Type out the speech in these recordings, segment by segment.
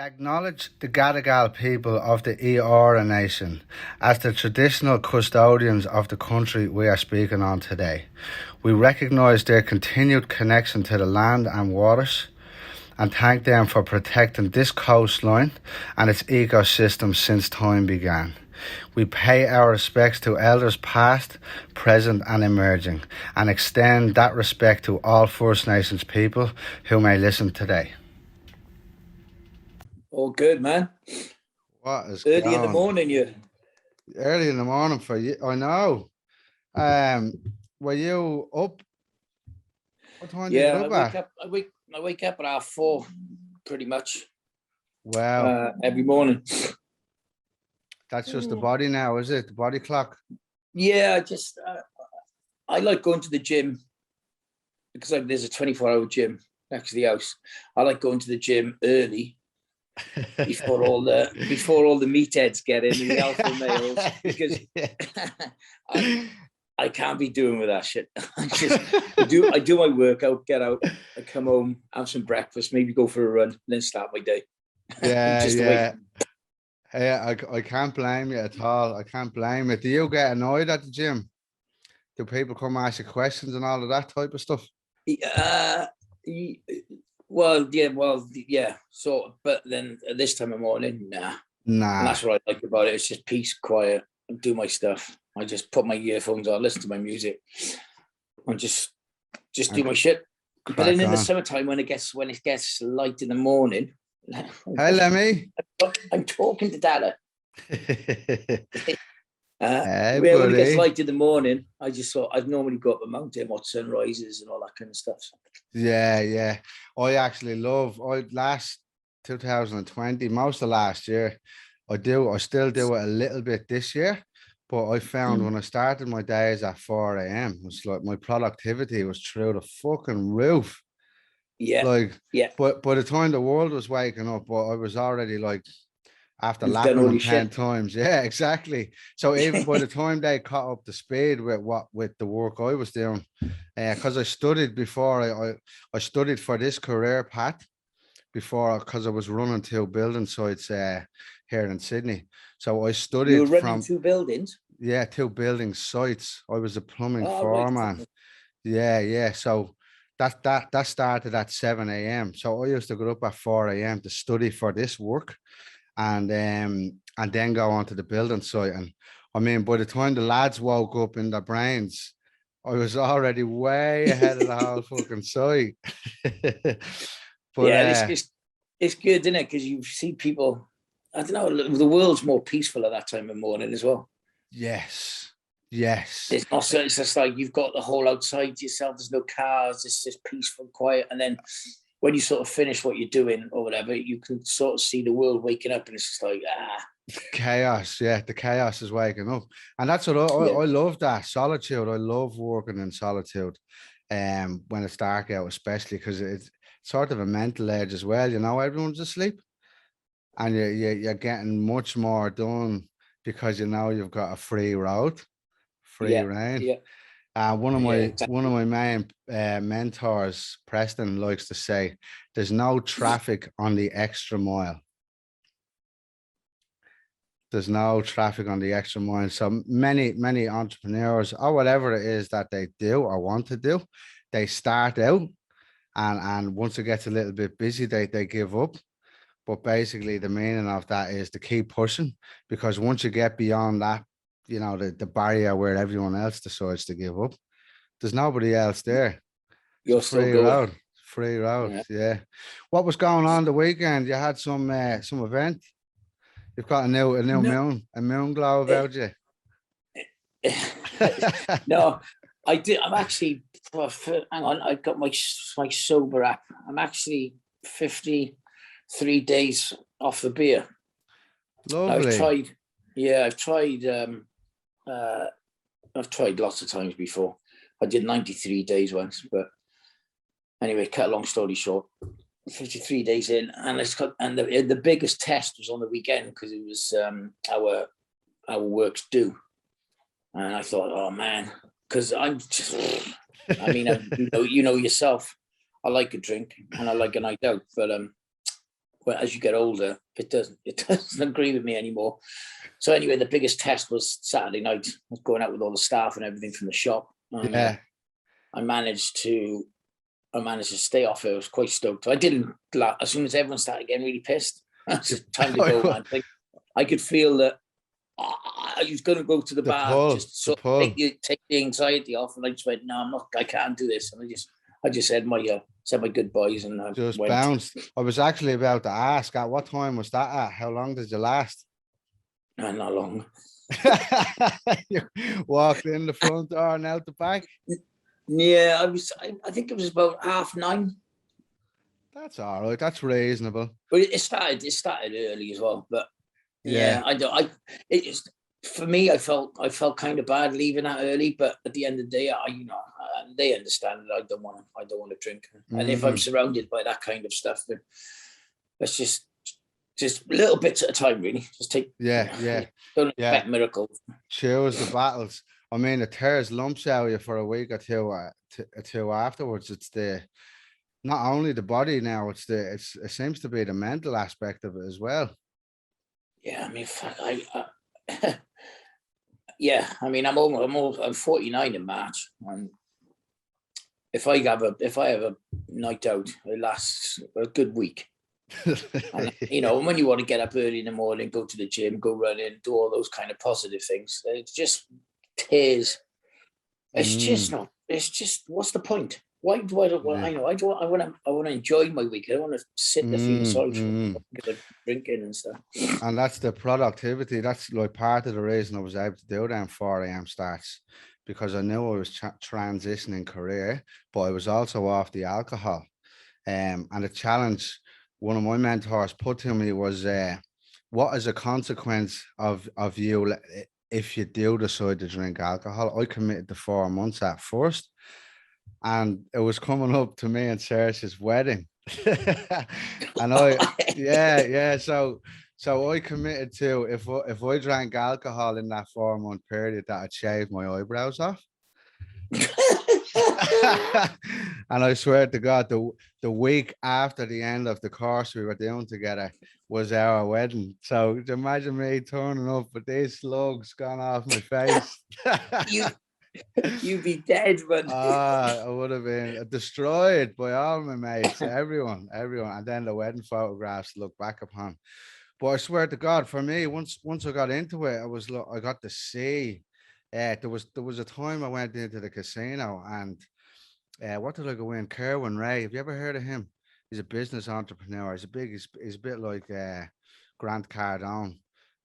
acknowledge the Gadigal people of the Eora Nation as the traditional custodians of the country we are speaking on today. We recognise their continued connection to the land and waters and thank them for protecting this coastline and its ecosystem since time began. We pay our respects to elders past, present and emerging and extend that respect to all First Nations people who may listen today. All good, man. What is early in the morning? You early in the morning for you? I know. Were you up? What time did you go back? I wake up at 4:30, pretty much. Wow. Every morning. That's just the body now, is it? The body clock. Yeah, I like going to the gym because there's a 24-hour gym next to the house. I like going to the gym early. before all the meatheads get in and the alpha males, because I can't be doing with that shit. I do my workout, get out, I come home, have some breakfast, maybe go for a run, and then start my day. Yeah. I can't blame you at all. I can't blame you. Do you get annoyed at the gym? Do people come ask you questions and all of that type of stuff? Well, yeah. So, but then at this time of morning, nah. And that's what I like about it. It's just peace, quiet, and do my stuff. I just put my earphones on, listen to my music, and just do my shit. But then in the summertime, when it gets light in the morning. Hey, Lemmy. I'm talking to Darragh. Hey, when it gets light in the morning, I'd normally go up a mountain, watch sunrises and all that kind of stuff. Yeah. Last 2020, most of last year, I still do it a little bit this year, but I found when I started my days at 4 a.m, it was like my productivity was through the fucking roof. But by the time the world was waking up, I was already like, after lapping them 10 times. Yeah, exactly. So even by the time they caught up to speed with the work I was doing, because I studied before, I studied for this career path before, because I was running 2 building sites here in Sydney. So I studied. You were running 2 buildings? Yeah, 2 building sites. I was a plumbing foreman. Right. Yeah. So that started at 7 a.m. So I used to get up at 4 a.m. to study for this work. And then go on to the building site. And I mean, by the time the lads woke up in their brains, I was already way ahead of the whole fucking site. But it's good, isn't it? Because you see people, I don't know, the world's more peaceful at that time of morning as well. Yes. It's just like you've got the whole outside to yourself, there's no cars, it's just peaceful, quiet. And then when you sort of finish what you're doing or whatever, you can sort of see the world waking up, and it's just like, chaos. Yeah, the chaos is waking up. And that's what I love, that solitude. I love working in solitude when it's dark out, especially because it's sort of a mental edge as well. You know, everyone's asleep and you're getting much more done because you know you've got a free road, reign. Yeah. One of my main mentors, Preston, likes to say, "There's no traffic on the extra mile." There's no traffic on the extra mile. So many entrepreneurs or whatever it is that they do or want to do, they start out, and once it gets a little bit busy, they give up. But basically, the meaning of that is to keep pushing, because once you get beyond that, you know, the barrier where everyone else decides to give up, there's nobody else there. You're free road. Free road. Yeah. What was going on the weekend? You had some event. You've got a new moon glow about you. No, I did. I'm actually, hang on, I got my sober app. I'm actually 53 days off the beer. Lovely. I've tried lots of times before. I did 93 days once, but anyway, cut a long story short, 53 days in, and the biggest test was on the weekend because it was our work's due, and I thought, oh man, because I'm just, I mean, you know yourself, I like a drink and I like a night out, but well, as you get older, it doesn't agree with me anymore. So anyway, the biggest test was Saturday night. I was going out with all the staff and everything from the shop. And, Yeah. I managed to stay off it. I was quite stoked. I didn't, as soon as everyone started getting really pissed, it's just time to go, man. Like, I could feel that I was going to go to the bar, just sort of take the anxiety off. And I just went, no, I can't do this. And I just said my goodbyes and I just went. Bounced. I was actually about to ask, at what time was that at? How long did you last? No, not long. You walked in the front door and out the back? Yeah, I think it was about 9:30. That's all right. That's reasonable. But it started early as well. But yeah, for me, I felt kind of bad leaving that early. But at the end of the day, they understand that I don't want to drink. And if I'm surrounded by that kind of stuff, then let's just little bits at a time, really. Just take. Don't expect miracles. Choose the battles. I mean, it tears lumps out of you for a week or two afterwards. It's not only the body now. It seems to be the mental aspect of it as well. Yeah, I mean, yeah, I mean, I'm 49 in March, and if I have a night out, it lasts a good week. And, when you want to get up early in the morning, go to the gym, go running, do all those kind of positive things, it just tears. It's just not. It's just, what's the point? Why do I don't want? I know. I want to enjoy my week. I don't want to sit there feeling sorry for me because I'm drinking and stuff. And that's the productivity. That's like part of the reason I was able to do them 4 a.m. starts, because I knew I was transitioning career, but I was also off the alcohol. And the challenge one of my mentors put to me was, what is a consequence of you if you do decide to drink alcohol? I committed to 4 months at first, and it was coming up to me and Saoirse's wedding. And so I committed to, if I drank alcohol in that 4-month period, that I'd shave my eyebrows off. And I swear to God, the week after the end of the course we were doing together was our wedding. So imagine me turning up with these slugs gone off my face. You'd be dead, man. I would have been destroyed by all my mates, everyone. And then the wedding photographs look back upon. But I swear to God, for me, once I got into it, I got to see. There was a time I went into the casino, and what did I go in? Kerwin Ray. Have you ever heard of him? He's a business entrepreneur. He's a bit like Grant Cardone,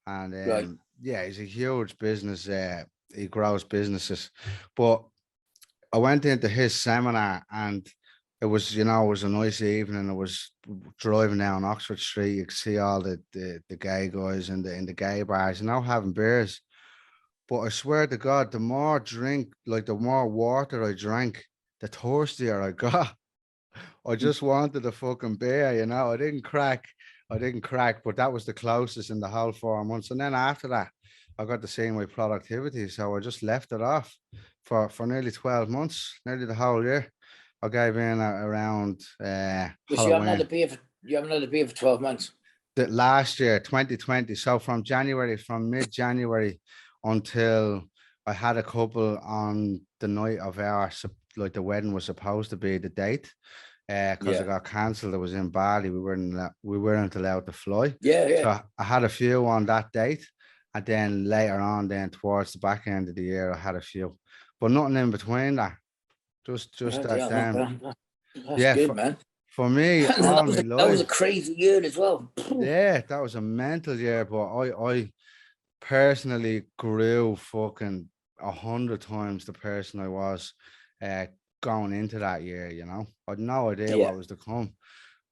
and right. Yeah, he's a huge business. He grows businesses, but I went into his seminar, and it was a nice evening. I was driving down Oxford Street. You could see all the gay guys in the gay bars, having beers. But I swear to God, the more water I drank, the thirstier I got. I just wanted a fucking beer, I didn't crack, but that was the closest in the whole 4 months. And then after that, I got to see my productivity. So I just left it off for nearly 12 months, nearly the whole year. I gave in around Halloween. You haven't had a beer for 12 months? The last year, 2020. So from mid-January until I had a couple on the night of the wedding was supposed to be the date, because it got cancelled. It was in Bali. We weren't allowed to fly. So I had a few on that date, and then later on, towards the back end of the year, I had a few, but nothing in between that. Just that. That's good, man. For me, that was a crazy year as well. Yeah, that was a mental year, but I personally grew fucking 100 times the person I was going into that year. I had no idea what was to come,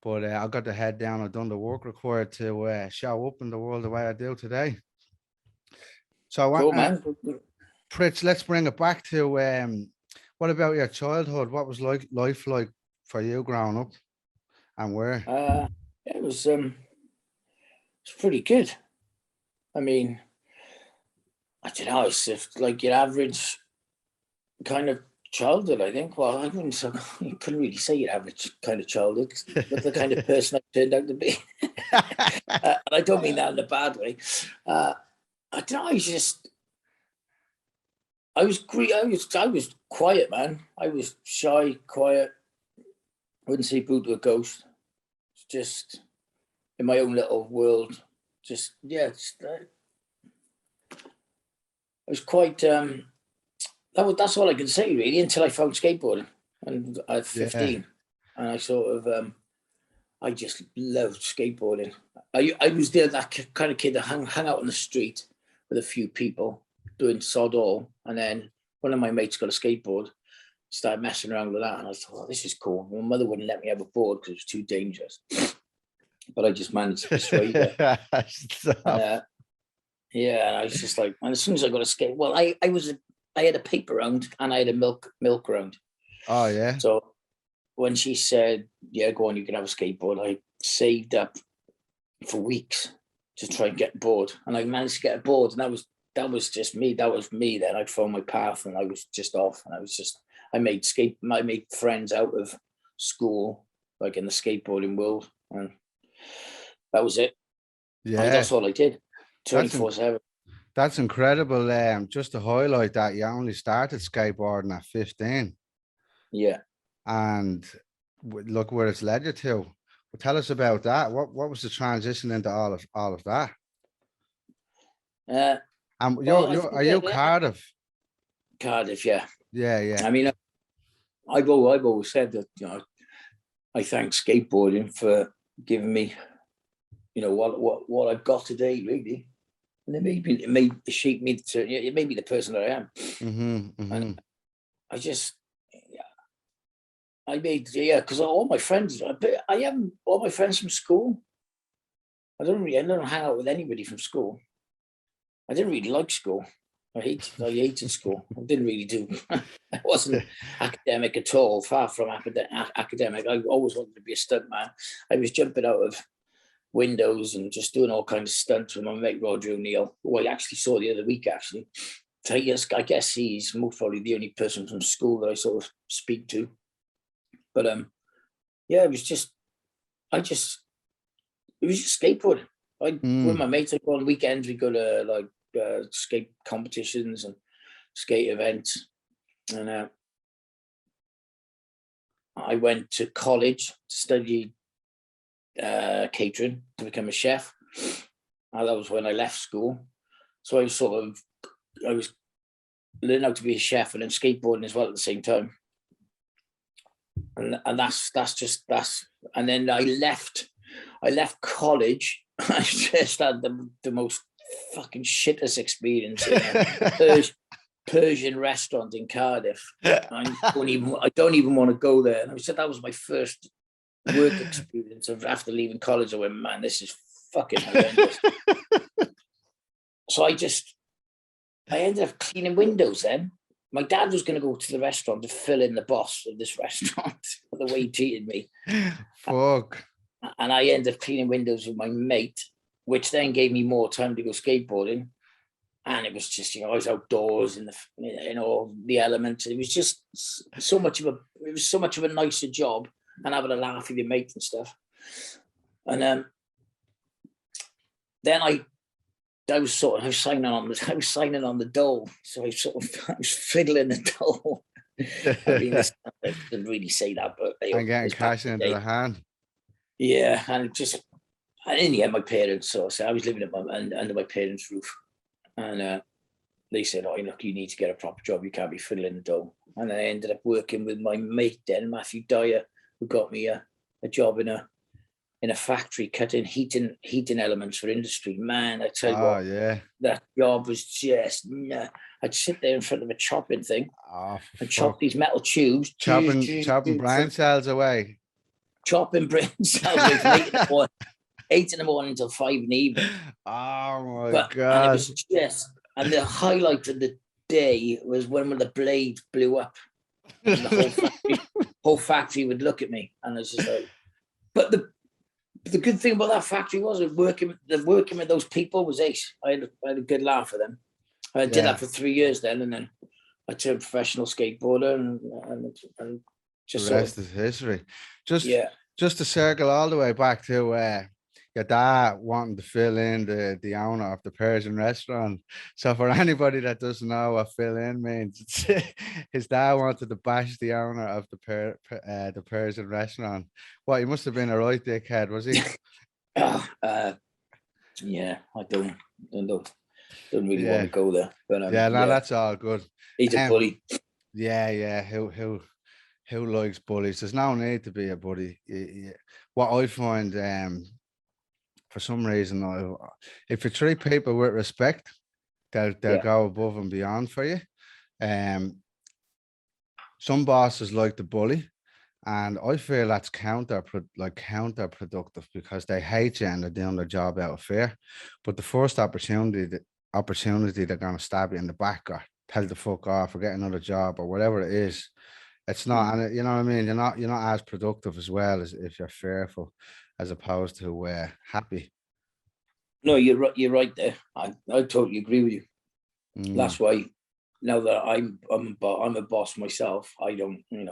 but I got the head down. I've done the work required to show up in the world the way I do today. So cool, man. Pritch, let's bring it back to what about your childhood? What was life like for you growing up, and where? It was pretty good. I mean, I don't know, it's just like your average kind of childhood, I think. Well, I wouldn't say, you couldn't really say your average kind of childhood, but the kind of person I turned out to be. And I don't mean that in a bad way. I don't know, I was quiet, man. I was shy, quiet. Wouldn't say boo to a ghost. Just in my own little world. Just, yeah, I was quite, that's all I can say really, until I found skateboarding and at 15. And I sort of, I just loved skateboarding. I was that kind of kid that hung out on the street with a few people doing sod all. And then one of my mates got a skateboard, started messing around with that. And I thought, oh, this is cool. My mother wouldn't let me have a board because it was too dangerous. But I just managed to persuade her. Yeah, and I was just like, and as soon as I got a skate, well, I had a paper round and I had a milk round. Oh yeah. So when she said, yeah, go on, you can have a skateboard, I saved up for weeks to try and get bored. And I managed to get a board, and that was just me. That was me then. I'd found my path and I was just off. And I made friends out of school, like in the skateboarding world. And that was it. Yeah. And that's all I did. 24/7. That's incredible. Just to highlight that you only started skateboarding at 15. Yeah. And look where it's led you to. Well, tell us about that. What was the transition into all of that? Are you Cardiff? Cardiff, yeah. Yeah. I mean, I've always said that, you know, I thank skateboarding for giving me, you know, what I've got today, really. And it made shape me to, it made me the person that I am. And because all my friends, I have all my friends from school. I don't hang out with anybody from school. I didn't really like school. I hated school. I didn't really do. I wasn't academic at all. Far from academic. I always wanted to be a stuntman. I was jumping out of windows and just doing all kinds of stunts with my mate Roger O'Neill, who I actually saw the other week. Actually, so yes, I guess he's most probably the only person from school that I sort of speak to. But yeah, it was just skateboarding. With my mates, I'd go on weekends. We go to like skate competitions and skate events, and I went to college to study catering to become a chef. And that was when I left school. So I was learning how to be a chef and then skateboarding as well at the same time. And that's and then I left college. I just had the most fucking shittest experience in a Persian restaurant in Cardiff. I don't even want to go there. And I said that was my first work experience after leaving college. I went, man, this is fucking horrendous. So I ended up cleaning windows then. My dad was going to go to the restaurant to fill in the boss of this restaurant for the way he treated me. Fuck. And I ended up cleaning windows with my mate, which then gave me more time to go skateboarding. And it was just, you know, I was outdoors in all the elements. It was just so much of a nicer job, and having a laugh with your mate and stuff. And then I was signing on the dole. So I was fiddling the dole. I mean, I didn't really say that, but I'm getting cash into the hand. Yeah, and in the end, my parents saw. So I was living under my parents' roof, and they said, "Oh, look, you need to get a proper job. You can't be fiddling the dole." And I ended up working with my mate then, Mathew Pritchard, who got me a job in a factory cutting heating elements for industry. Man, I tell you what, yeah, that job was just, I'd sit there in front of a chopping thing and chop these metal tubes. Chopping brain cells away. Chopping brain cells away from 8 in the morning until 5 in the evening. Oh my God. And it was and the highlight of the day was when the blade blew up. And the whole factory would look at me, and I was just like, but the good thing about that factory was working with those people was ace. I had a good laugh with them. I did that for 3 years then, and then I turned professional skateboarder, and just The rest is history. yeah. Just to circle all the way back to your dad wanting to fill in the owner of the Persian restaurant. So for anybody that doesn't know what fill in means, his dad wanted to bash the owner of the Persian restaurant. What, he must have been a right dickhead, was he? Yeah, I don't really want to go there. But yeah, no, that's all good. He's a bully. Yeah. Who likes bullies? There's no need to be a bully. What I find, for some reason, if you treat people with respect, they'll go above and beyond for you. Some bosses like the bully, and I feel that's counterproductive because they hate you and they're doing their job out of fear. But the first opportunity they're going to stab you in the back or tell you to fuck off or get another job or whatever it is. It's not, and you know what I mean. You're not as productive as well as if you're fearful, as opposed to happy. No, you're right. You're right there. I totally agree with you. That's why now that I'm a boss myself, I don't, there's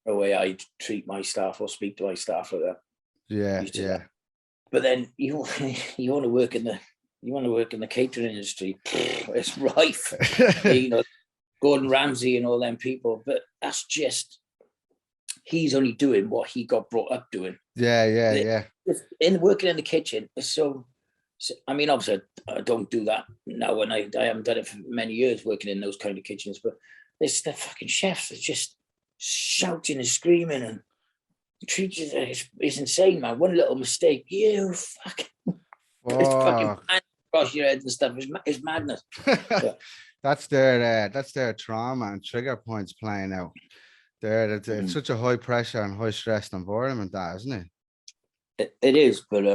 no way I treat my staff or speak to my staff like that. Yeah. But then you want to work in the catering industry. It's rife. Gordon Ramsay and all them people, but that's just, he's only doing what he got brought up doing. Yeah. In working in the kitchen, so I mean, obviously I don't do that now, and I haven't done it for many years working in those kind of kitchens, but it's the fucking chefs are just shouting and screaming and treating it's insane, man. One little mistake, you fucking it's fucking across your head and stuff. It's madness. But, that's their trauma and trigger points playing out. It's such a high pressure and high stressed environment, that isn't it? It is, but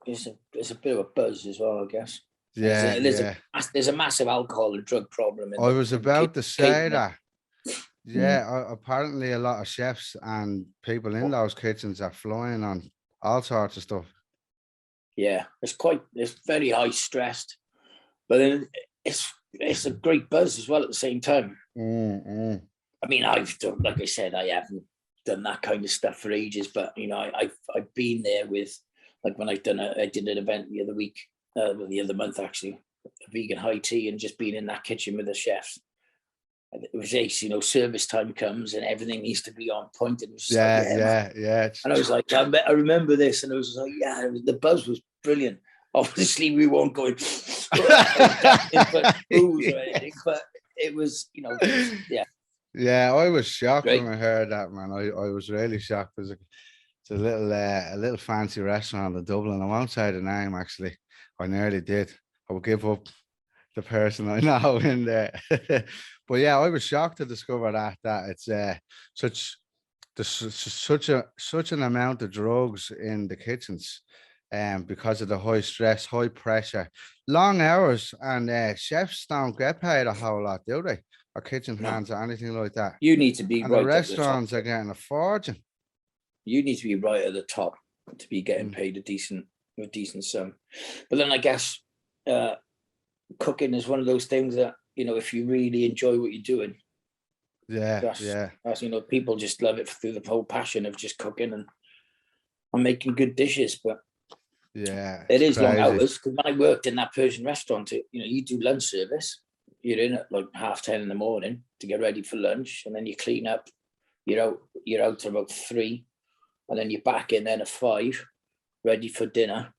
it's a bit of a buzz as well, I guess. There's a massive alcohol and drug problem. I was about to say that. Yeah, apparently a lot of chefs and people in those kitchens are flying on all sorts of stuff. Yeah, it's very high stressed, but then it's a great buzz as well at the same time. I mean, I've done, like I said, I haven't done that kind of stuff for ages, but I've been there with, like when I did an event the other month actually, a vegan high tea, and just being in that kitchen with the chefs. It was ace, service time comes and everything needs to be on point. And it was just yeah. And I was like, I remember this, and I was like, the buzz was brilliant. Obviously, we weren't going but it was, Yeah, I was shocked when I heard that, man. I was really shocked. It's a little fancy restaurant in Dublin. I won't say the name, actually. I nearly did. I would give up the person I know in there. But yeah, I was shocked to discover that it's such an amount of drugs in the kitchens, because of the high stress, high pressure, long hours, and chefs don't get paid a whole lot, do they? Or kitchen hands or anything like that. You need to be and right. The restaurants are getting a fortune. You need to be right at the top to be getting paid a decent sum. But then I guess cooking is one of those things that, if you really enjoy what you're doing, that's people just love it through the whole passion of just cooking and making good dishes. But it is crazy. Long hours, because when I worked in that Persian restaurant, you do lunch service. You're in at like 10:30 in the morning to get ready for lunch, and then you clean up. You're out to about 3, and then you're back in then at 5, ready for dinner,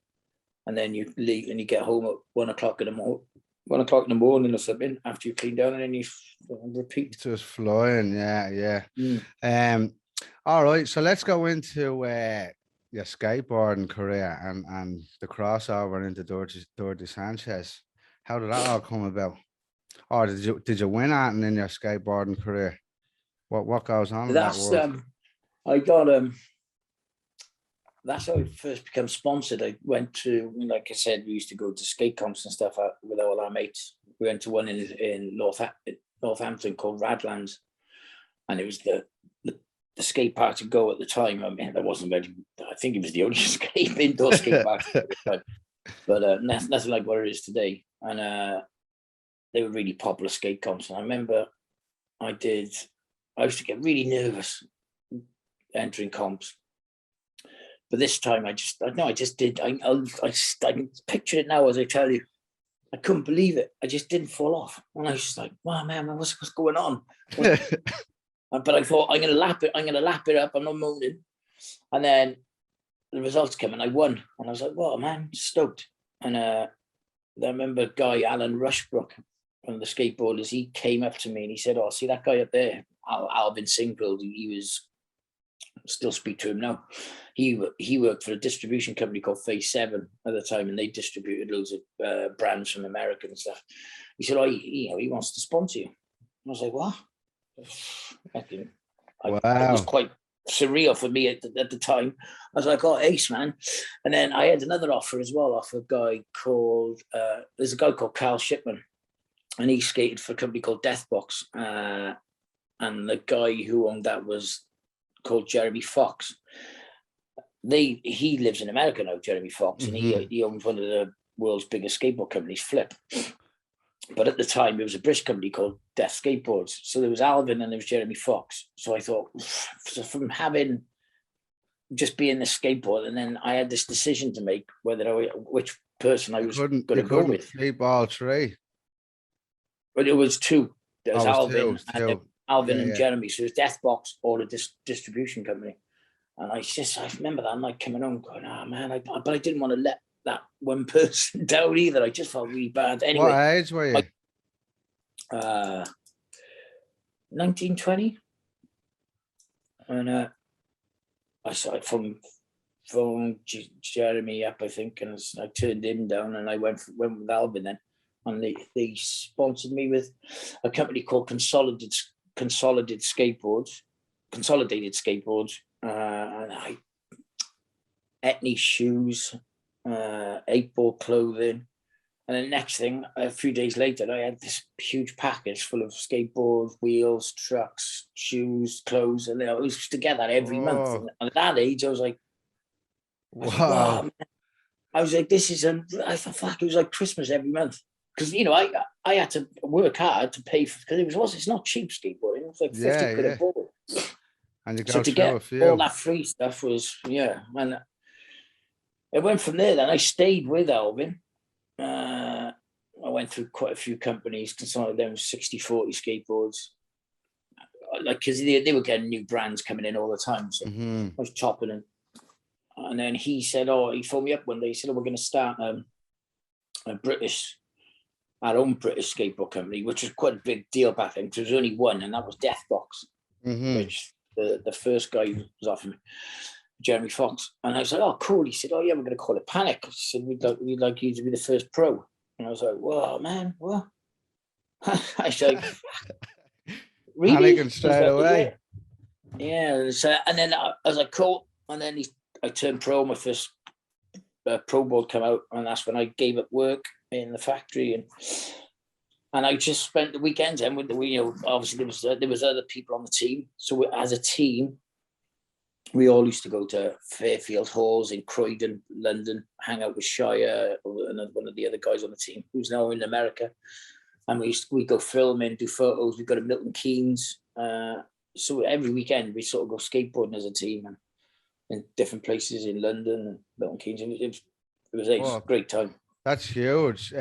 and then you leave and you get home at 1 o'clock in the morning or something after you clean down, and then you repeat. Just flying, yeah. All right, so let's go into your skateboarding career and the crossover into Dirty Sanchez. How did that all come about? Or did you win anything in your skateboarding career? What goes on in that world? I got that's how I first became sponsored. I went to, like I said, we used to go to skate comps and stuff with all our mates. We went to one in Northampton called Radlands, and it was the skate park to go at the time. I mean, there wasn't very. I think it was the only indoor skate park at the time, but nothing like what it is today. And they were really popular skate comps. And I remember I used to get really nervous entering comps. But this time I just did. I can picture it now as I tell you. I couldn't believe it. I just didn't fall off. And I was just like, wow, man, what's going on? But I thought, I'm going to lap it up. I'm not moaning. And then the results came and I won. And I was like, wow, man, stoked. And I remember guy, Alan Rushbrook, one of the skateboarders, he came up to me and he said, oh, see that guy up there, Alvin Singfield, he was, still speak to him now. He worked for a distribution company called Phase 7 at the time, and they distributed loads of brands from America and stuff. He said, oh, he wants to sponsor you. I was like, what? It was quite surreal for me at the time. I was like, oh, ace, man. And then I had another offer as well off a guy called, there's a guy called Carl Shipman, and he skated for a company called Deathbox. And the guy who owned that was called Jeremy Fox. He lives in America now, Jeremy Fox, and he owns one of the world's biggest skateboard companies, Flip. But at the time, it was a British company called Death Skateboards. So there was Alvin and there was Jeremy Fox. So I thought, from just being the skateboard, and then I had this decision to make which person I was going to go with. Keep all three. But it was two. There was Alvin and Jeremy. So it was Deathbox or a distribution company. And I remember that night coming home going, oh man, but I didn't want to let that one person down either. I just felt really bad. Anyway, what age were you? 19, 20. And I started from Jeremy up, I think, and I turned him down, and I went with Alvin then. And they sponsored me with a company called Consolidated Skateboards. And I Etnies shoes, 8-ball clothing. And then next thing, a few days later, I had this huge package full of skateboards, wheels, trucks, shoes, clothes, and I was to get that every month. And at that age, I was like, wow. I was like, I thought, fuck, it was like Christmas every month. Because, I had to work hard to pay for, because it's not cheap skateboarding. It was like 50 quid a ball. And you so to get all that free stuff was, and it went from there. Then I stayed with Alvin. I went through quite a few companies, consolidated them 60-40 skateboards. Like, because they were getting new brands coming in all the time. So I was chopping them. And then he said, he phoned me up one day. He said, we're going to start our own British skateboard company, which was quite a big deal back then, because there was only one, and that was Deathbox, which the first guy was offering me, Jeremy Fox. And I was like, oh, cool. He said, oh, yeah, we're going to call it Panic. He said, we'd like you to be the first pro. And I was like, whoa, man, what? I was like, really? Panicking straight away. Yeah. So, and then I was like, cool. And then I turned pro. My first pro board came out, and that's when I gave up work in the factory, and I just spent the weekends. And obviously there was other people on the team. So as a team, we all used to go to Fairfield Halls in Croydon, London, hang out with Shire, one of the other guys on the team who's now in America. And we go filming, do photos. We go to Milton Keynes. So every weekend we sort of go skateboarding as a team, and in different places in London and Milton Keynes. It was a great time. That's huge.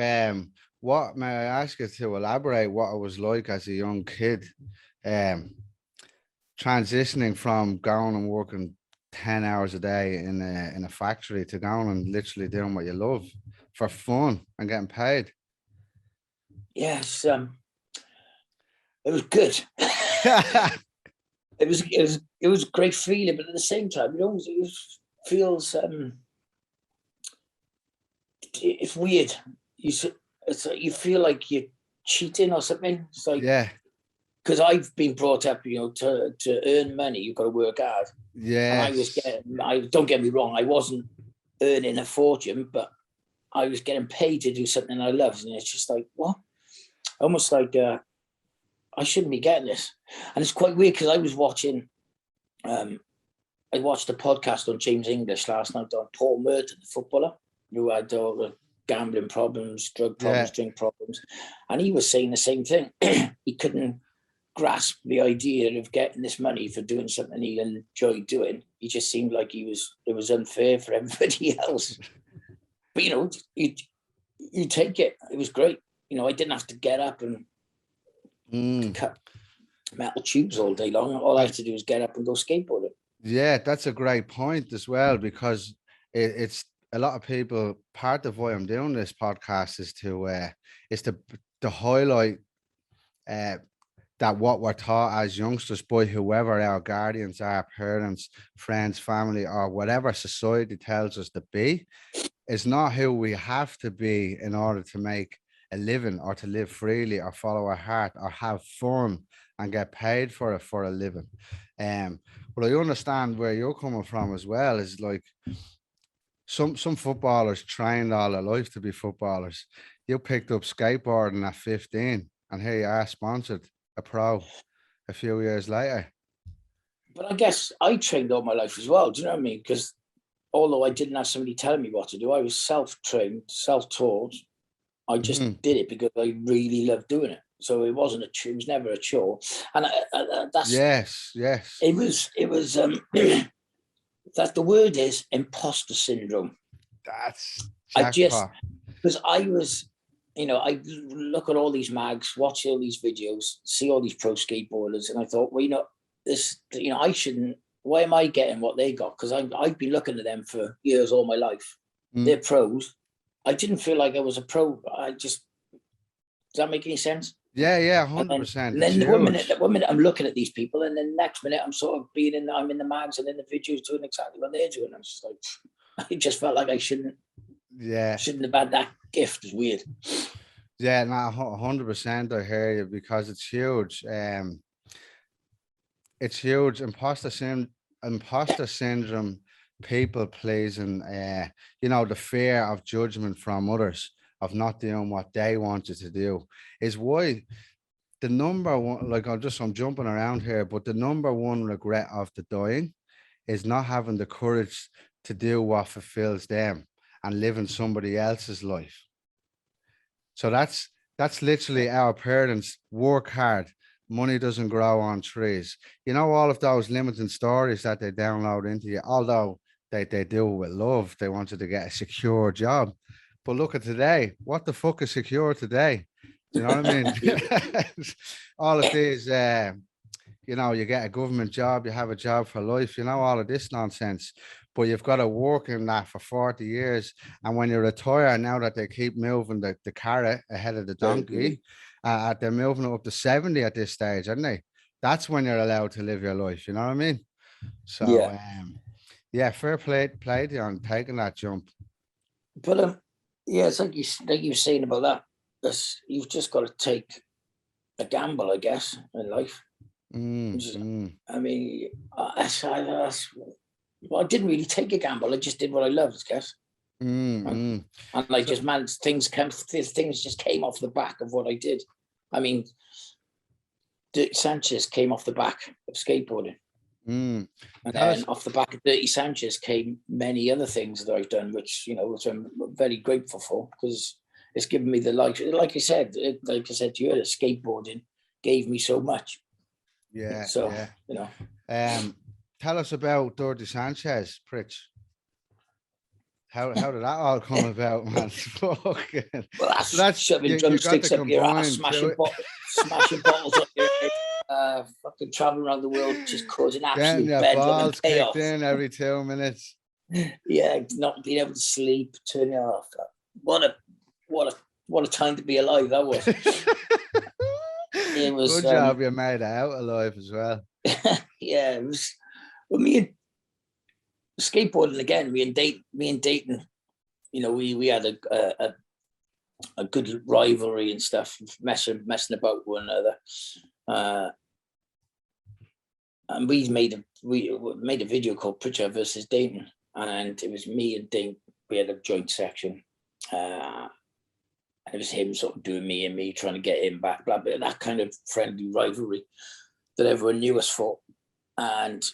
What may I ask you to elaborate what it was like as a young kid, transitioning from going and working 10 hours a day in a factory to going and literally doing what you love for fun and getting paid? Yes, it was good. It was a great feeling, but at the same time, it feels it's weird. It's like you feel like you're cheating or something. It's like, because I've been brought up, to earn money, you've got to work hard. Yeah. Don't get me wrong, I wasn't earning a fortune, but I was getting paid to do something I loved, and it's just like, what? Almost like I shouldn't be getting this. And it's quite weird because I was watching. I watched a podcast on James English last night on Paul Merton, the footballer, who had all the gambling problems, drug problems, Yeah. drink problems. And he was saying the same thing. He couldn't grasp the idea of getting this money for doing something he enjoyed doing. He just seemed like it was unfair for everybody else. But, you know, you take it. It was great. You know, I didn't have to get up and cut metal tubes all day long. All I had to do was get up and go skateboarding. Yeah, that's a great point as well, because it's a lot of people. Part of why I'm doing this podcast is to highlight that what we're taught as youngsters by whoever our guardians are, parents, friends, family, or whatever society tells us to be, is not who we have to be in order to make a living or to live freely or follow our heart or have fun and get paid for it for a living. But I understand where you're coming from as well. Is like some footballers trained all their life to be footballers. You picked up skateboarding at 15 and here you are, sponsored a pro a few years later. But I guess I trained all my life as well. Do you know what I mean? Because although I didn't have somebody telling me what to do, I was self-trained, self-taught. I just did it because I really loved doing it. So it wasn't it was never a chore. And that's yes. It was that the word is imposter syndrome. That's because I was, you know, I look at all these mags, watch all these videos, see all these pro skateboarders, and I thought, well, you know, this, you know, I shouldn't. Why am I getting what they got? Because I've been looking at them for years, all my life. They're pros. I didn't feel like I was a pro. Does that make any sense? Yeah, 100%. And then one minute I'm looking at these people, and then next minute I'm sort of I'm in the mags and in the videos doing exactly what they're doing. I'm just like, I just felt like I shouldn't have had that gift. It's weird. Yeah, no, 100%. I hear you, because it's huge. It's huge. Imposter syndrome, people pleasing, you know, the fear of judgment from others, of not doing what they want you to do, is why the number one, like I'm jumping around here, but the number one regret of the dying is not having the courage to do what fulfills them and living somebody else's life. So that's literally our parents work hard. Money doesn't grow on trees. You know, all of those limiting stories that they download into you, although they do it with love, they wanted to get a secure job. But look at today. What the fuck is secure today? Do you know what I mean? All of these, you know, you get a government job, you have a job for life, you know, all of this nonsense. But you've got to work in that for 40 years. And when you retire, now that they keep moving the carrot ahead of the donkey, they're moving it up to 70 at this stage, aren't they? That's when you're allowed to live your life. You know what I mean? So, yeah, fair play to you on taking that jump. But yeah, it's like you were saying about that. You've just got to take a gamble, I guess, in life. I mean, I didn't really take a gamble. I just did what I loved, I guess. And I just managed, things just came off the back of what I did. I mean, Dirty Sanchez came off the back of skateboarding. And then off the back of Dirty Sanchez came many other things that I've done, which, you know, which I'm very grateful for, because it's given me the life. Like I said to you, skateboarding gave me so much. Yeah. So, yeah. You know. Tell us about Dirty Sanchez, Pritch. How did that all come about, man? Well, that's shoving drumsticks up your ass, smashing bottles up your head, fucking traveling around the world, just causing absolute bedlam and chaos. Kicked in every 2 minutes. Yeah, not being able to sleep, turning off. What a time to be alive that was. It was good job. You made it out alive as well. Yeah, it was. Well, me and skateboarding again. Me and Dayton. You know, we had a good rivalry and stuff, messing about one another. And we made a video called Pritchard versus Dayton, and it was me and Dayton. We had a joint section. It was him sort of doing me and me trying to get him back, blah, blah, that kind of friendly rivalry that everyone knew us for. And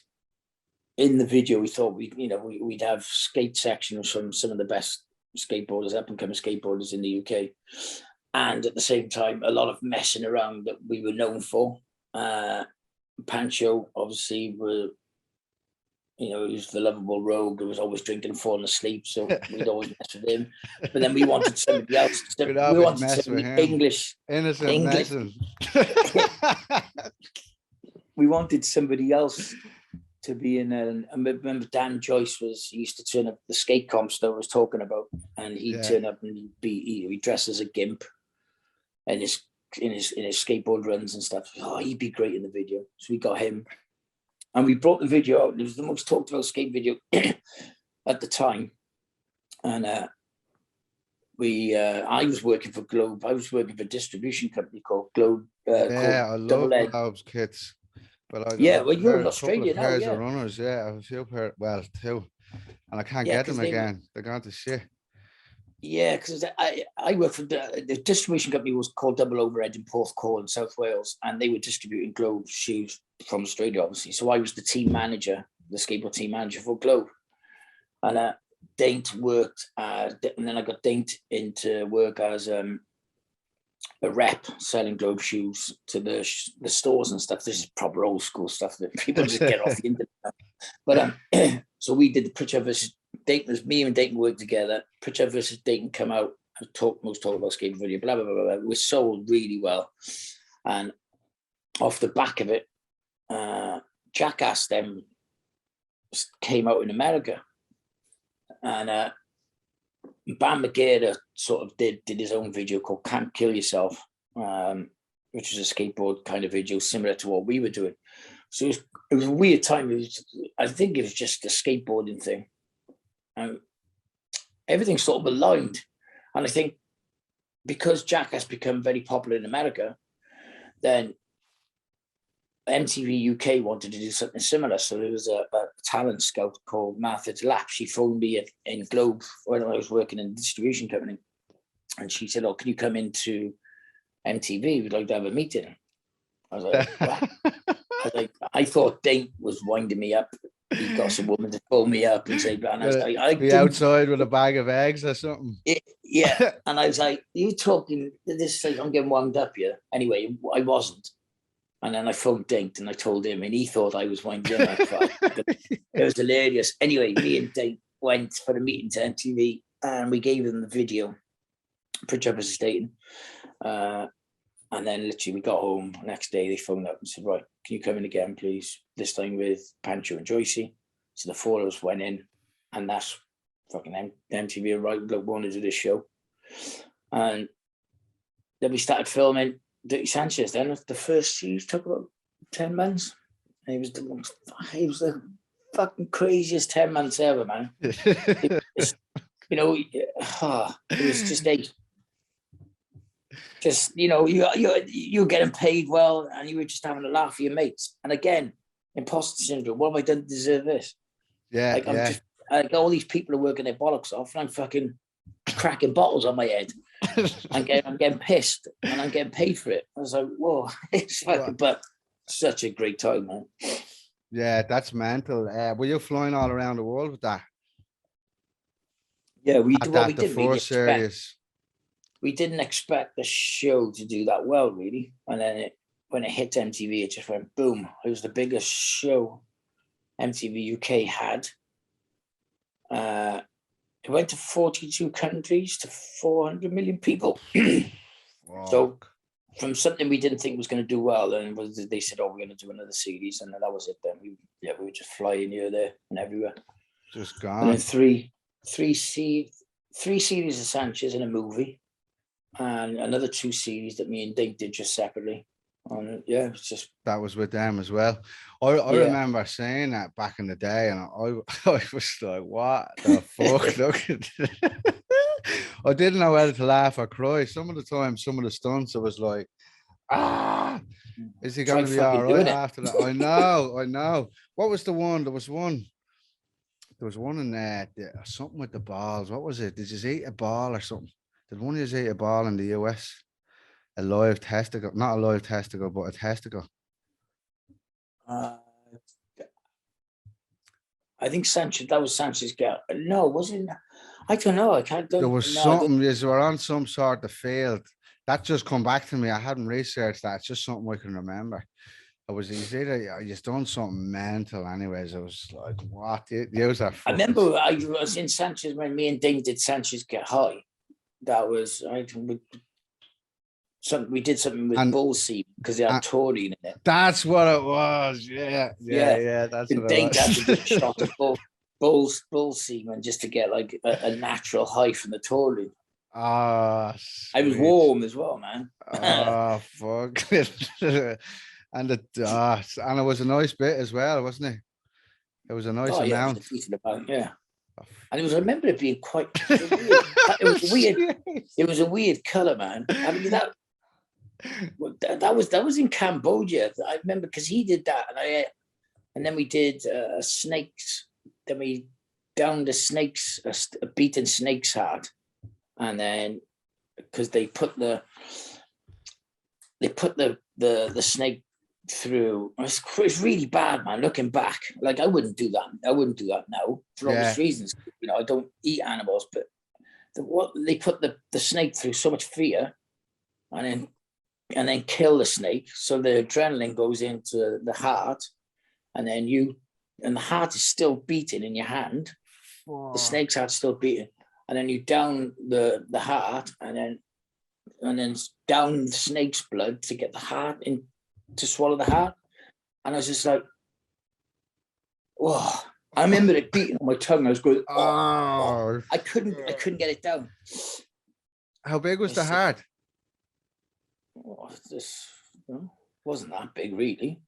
in the video, we thought we'd have skate sections from some of the best, skateboarders, up and coming skateboarders in the UK. And at the same time, a lot of messing around that we were known for. Pancho, obviously, he was the lovable rogue who was always drinking and falling asleep. So we'd always mess with him. But then we wanted somebody else. We wanted somebody English. Innocent messing. We wanted somebody else to be in I remember Dan Joyce he used to turn up the skate comps that I was talking about, and he'd turn up and he'd dress as a gimp and in his skateboard runs and stuff. Oh, he'd be great in the video. So we got him. And we brought the video out. It was the most talked about skate video at the time. And I was working for Globe. I was working for a distribution company called Globe. I love Globe's kits. But well, you're in Australia now. Pairs of runners, I have a few pair. Well, 2, and I can't get them again. They're gone to shit. Yeah, because I worked for the distribution company was called Double Overhead in Porthcawl in South Wales, and they were distributing Globe shoes from Australia, obviously. So I was the team manager, the skateboard team manager for Globe, and Daint worked, and then I got Daint into work as a rep selling Globe shoes to the stores and stuff. This is proper old school stuff that people just get off the internet. But so we did the Pritchard versus Dayton. Me and Dayton worked together. Pritchard versus Dayton come out and talk about skate video, blah, blah, blah, blah. We sold really well. And off the back of it, Jackass then came out in America. And Bam Margera sort of did his own video called Can't Kill Yourself, which was a skateboard kind of video similar to what we were doing. So it was a weird time. I think it was just a skateboarding thing. Everything sort of aligned. And I think because Jackass become very popular in America, then MTV UK wanted to do something similar. So there was a talent scout called Mathew Pritchard. She phoned me in Globe when I was working in a distribution company. And she said, "Oh, can you come into MTV? We'd like to have a meeting." I was like, "What?" I thought Dane was winding me up. He got some woman to pull me up and say, and I was like, "I be outside with a bag of eggs or something." Yeah. And I was like, "You talking this? Like, I'm getting wound up here." Anyway, I wasn't. And then I phoned Dink and I told him, and he thought I was winding him up. It was hilarious. Anyway, me and Dink went for a meeting to MTV, and we gave them the video. Pritchard was stating. And then literally we got home. The next day they phoned up and said, "Right, can you come in again, please? This time with Pancho and Joycey." So the 4 of us went in, and that's fucking MTV, right? Look, wanted to do this show. And then we started filming Dirty Sanchez. Then the first series took about 10 months. And it was the fucking craziest 10 months ever, man. It was, it was just like, you're getting paid well, and you were just having a laugh with your mates. And again, imposter syndrome. What have I done to deserve this? Yeah, I'm all these people are working their bollocks off, and I'm fucking cracking bottles on my head. I'm getting pissed, and I'm getting paid for it. I was like, whoa, it's fucking, but such a great time, man. Yeah, that's mental. Were you flying all around the world with that? Yeah, we didn't expect the show to do that well, really. And then when it hit MTV, it just went boom. It was the biggest show MTV UK had. It went to 42 countries to 400 million people. Wow. So from something we didn't think was going to do well, and they said, "Oh, we're going to do another series," and then that was it. Then we were just flying here, there, and everywhere. Just gone. And then three series of Sanchez in a movie, and another 2 series that me and Dink did just separately. And yeah, it's just that was with them as well. I remember saying that back in the day, and I was like, "What the fuck?" Look, I didn't know whether to laugh or cry. Some of the time, some of the stunts, I was like, is he going to be all right after that? I know. What was the one? There was one in there, something with the balls. What was it? Did you eat a ball or something? Did one of you eat a ball in the US? A live testicle, not a live testicle, but a testicle. I think Sanchez, that was Sanchez. No, wasn't. I don't know. I can't. There was something, you were on some sort of field. That just come back to me. I hadn't researched that. It's just something I can remember. It was either you done something mental anyways. It was like, what? You was that I remember I was in Sanchez when me and Ding did Sanchez Get High. That was, we did something with bull seed because they had taurine in it. That's what it was. Yeah. That's what Ding it had was. to do a shot of bull semen just to get like a natural high from the taurine. Oh, I was warm as well, man. Oh, fuck. And it was a nice bit as well, wasn't it? It was a nice amount. Yeah. And I remember it being quite it was weird. It was a weird color, man. I mean that was in Cambodia. I remember because he did that, and then we did snakes. Then we downed the snakes, a beaten snake's heart, and then because they put the snake through. It's really bad, man. Looking back, like I wouldn't do that. I wouldn't do that now for obvious reasons. You know, I don't eat animals, but they put the snake through so much fear, and then kill the snake. So the adrenaline goes into the heart, and then the heart is still beating in your hand. Whoa. The snake's heart's still beating, and then you down the heart, and then down the snake's blood to get the heart in. To swallow the heart, and I was just like, whoa! I remember it beating on my tongue. I was going, oh. I couldn't get it down. How big was the heart? Oh, this wasn't that big, really,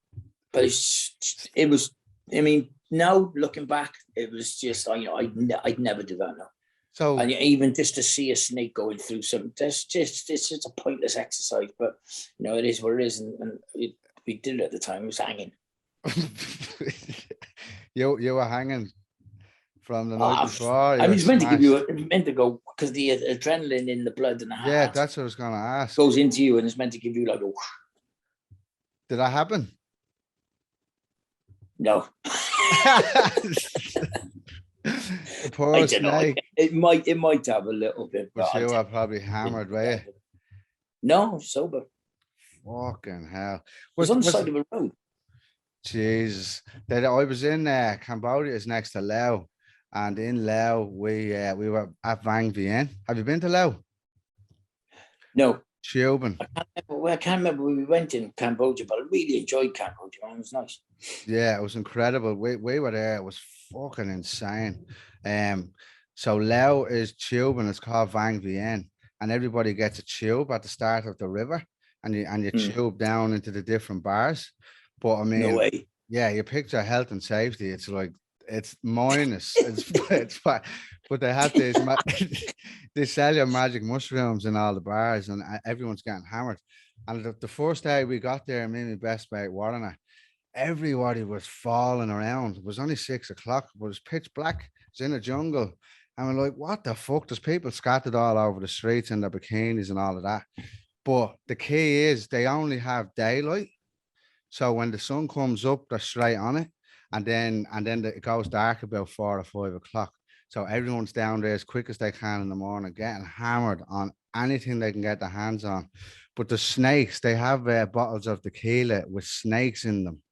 but it was. I mean, now looking back, it was just I'd never do that now. So, and even just to see a snake going through something, it's just a pointless exercise. But it is what it is, and we did it at the time. It was hanging. you were hanging from the night before. I mean, it's meant to go because the adrenaline in the blood and the heart. Yeah, that's what I was going to ask. Goes into you, and it's meant to give you like a. Did that happen? No. The poor snake. It might have a little bit. But you were probably hammered, were you? No, sober. Fucking hell. It was on the side of a road. Jesus. I was in Cambodia, is next to Laos. And in Laos, we were at Vang Vieng. Have you been to Laos? No. Tubing. I can't remember when we went in Cambodia, but I really enjoyed Cambodia, man. It was nice. Yeah, it was incredible. We were there. It was fucking insane. So Laos is tubing. It's called Vang Vieng, and everybody gets a tube at the start of the river, and you tube down into the different bars. But I mean, no way. Yeah, you picture health and safety. It's like it's minus. it's fine. But they have this. They sell you magic mushrooms in all the bars, and everyone's getting hammered. And the first day we got there, me and my best mate Warren, everybody was falling around. It was only 6 o'clock, but it was pitch black. It's in a jungle. And we're like, what the fuck? There's people scattered all over the streets in their bikinis and all of that. But the key is they only have daylight. So when the sun comes up, they're straight on it. And then it goes dark about 4 or 5 o'clock. So everyone's down there as quick as they can in the morning, getting hammered on anything they can get their hands on. But the snakes, they have bottles of tequila with snakes in them,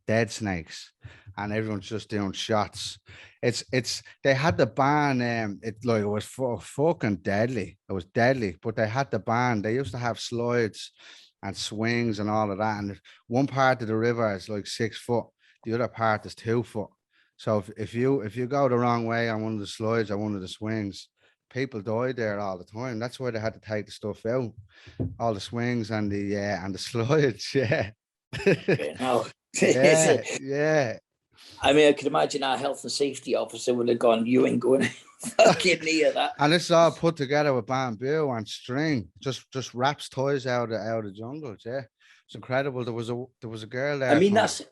dead snakes, and everyone's just doing shots. They had the ban. It was fucking deadly. It was deadly, but they had the ban. They used to have slides and swings and all of that. And one part of the river is like 6 foot, the other part is 2 foot. So if you go the wrong way on one of the slides or one of the swings, people die there all the time. That's why they had to take the stuff out, all the swings and the slides. Yeah. No. yeah. I mean, I could imagine our health and safety officer would have gone, "You ain't going fucking near that." And it's all put together with bamboo and string, just wraps toys out of the jungles. Yeah, it's incredible. There was a girl there. I mean, that's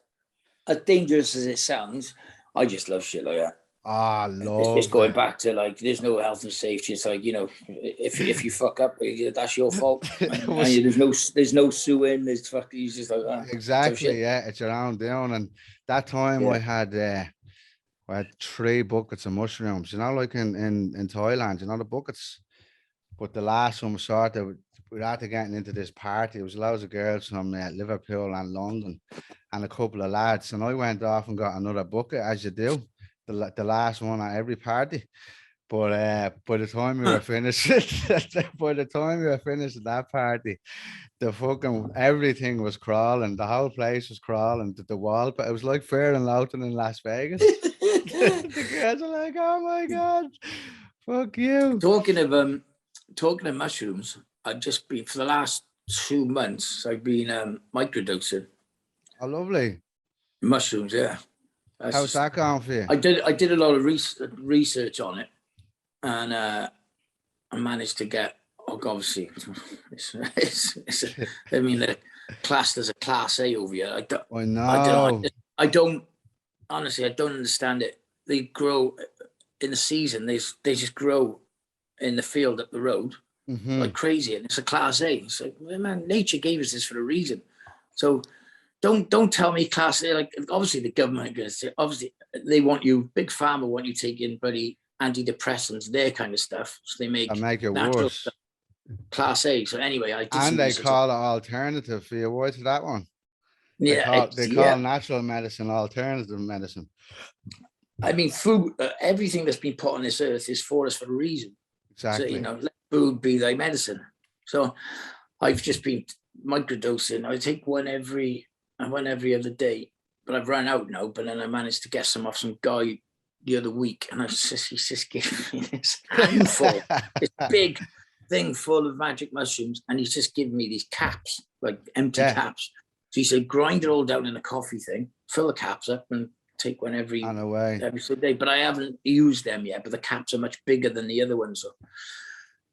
as dangerous as it sounds. I just love shit like that. Love. It's going back to like, there's no health and safety. It's like, if you fuck up, that's your fault. There's no suing. There's fucking. He's just like exactly. Yeah, it's your own doing. And that time I had I had 3 buckets of mushrooms, you know, like in Thailand, you know, the buckets. But the last one was sort of, we were after getting into this party. It was loads of girls from Liverpool and London and a couple of lads. And I went off and got another bucket, as you do, the last one at every party. But by the time we were finished, by the time we were finished at that party, the fucking everything was crawling. The whole place was crawling to the wall. But it was like Fair and Loughton in Las Vegas. The girls are like, "Oh my god, fuck you!" Talking of mushrooms, I've just been for the last 2 months. I've been microdosing. Oh, lovely. Mushrooms, yeah. How's that going for you? I did a lot of research on it, and I managed to get. Obviously, I mean, they're classed as a class A over here. I know. I don't honestly. I don't understand it. They grow in the season. They just grow in the field up the road like crazy, and it's a class A. It's like, well, man, nature gave us this for a reason. So don't tell me class A. Like, obviously the government are going to say, obviously they want you, big pharma want you taking bloody antidepressants, their kind of stuff. So they make it worse. Stuff, class A. So anyway, and they call it alternative for you. Why to that one? Yeah, they call natural medicine alternative medicine. I mean, food, everything that's been put on this earth is for us for a reason. Exactly. So, you know, let food be thy medicine. So I've just been microdosing. I take one every other day, but I've run out now. But then I managed to get some off some guy the other week, and he's just giving me this handful, this big thing full of magic mushrooms, and he's just giving me these caps, like empty caps. So he said, grind it all down in a coffee thing, fill the caps up, and take one every single day. But I haven't used them yet. But the caps are much bigger than the other ones. So,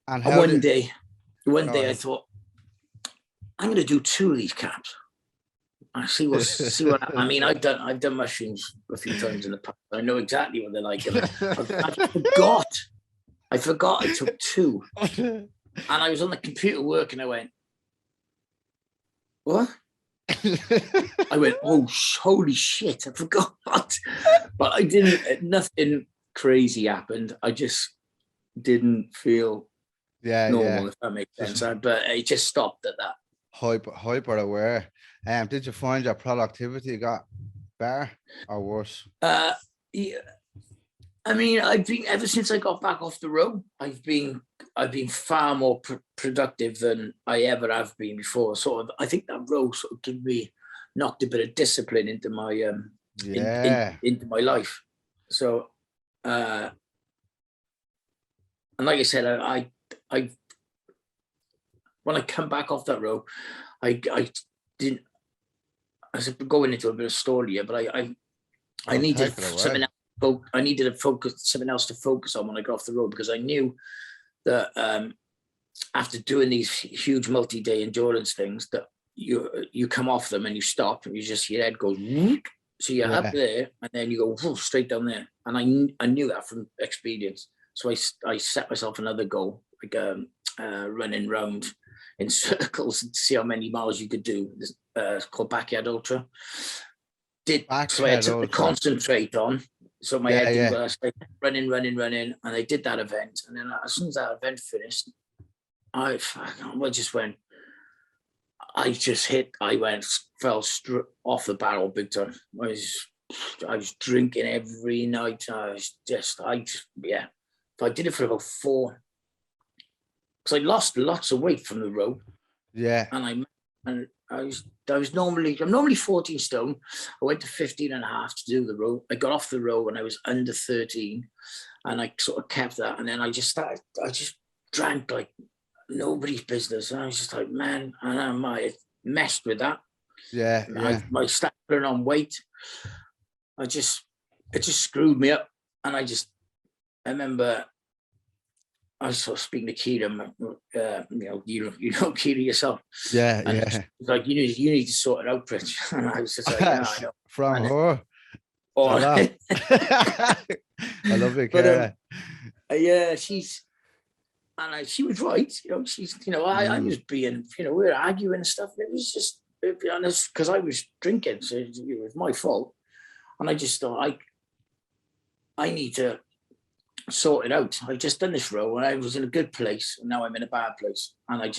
and one day I thought, I'm going to do 2 of these caps. I see what I mean. I've done mushrooms a few times in the past. I know exactly what they're like. I forgot I took 2, and I was on the computer working. I went, what? I went, oh, holy shit, I forgot. But I didn't, nothing crazy happened. I just didn't feel normal, if that makes sense. But it just stopped at that. Hyper aware. Did you find your productivity got better or worse? Yeah. I mean, I've been, ever since I got back off the road, I've been far more productive than I ever have been before. Sort of, I think that road sort of knocked a bit of discipline into my into my life. So, and like I said, I when I come back off that road, I didn't. I was going into a bit of story here, but I needed something else. I needed something else to focus on when I got off the road, because I knew that after doing these huge multi-day endurance things, that you come off them and you stop, and your head goes whoop. So you're up there, and then you go whoop, straight down there. And I knew that from experience. So I set myself another goal, like running round in circles to see how many miles you could do. It's called Backyard Ultra. So I had to concentrate on. So my head didn't go. I started running, and I did that event. And then as soon as that event finished, I fell off the barrel big time. I was drinking every night. If I did it for about 4, because I lost lots of weight from the road. Yeah. And I'm normally 14 stone. I went to 15 and a half to do the row. I got off the row when I was under 13, and I sort of kept that. And then I just drank like nobody's business. And I was just like, man, and I messed with that. Yeah. I started putting on weight. It just screwed me up. And I remember I was sort of speaking to Kira, you know Kira yourself. Yeah, and it's like, you need to sort it out, Pritch. And I was just like, I know. From her. Oh, I love it, Kira. But, she was right. I was being, we were arguing and stuff. It was just, to be honest, because I was drinking, so it was my fault. And I just thought, I need to sort it out. I've just done this row and I was in a good place and now I'm in a bad place. And I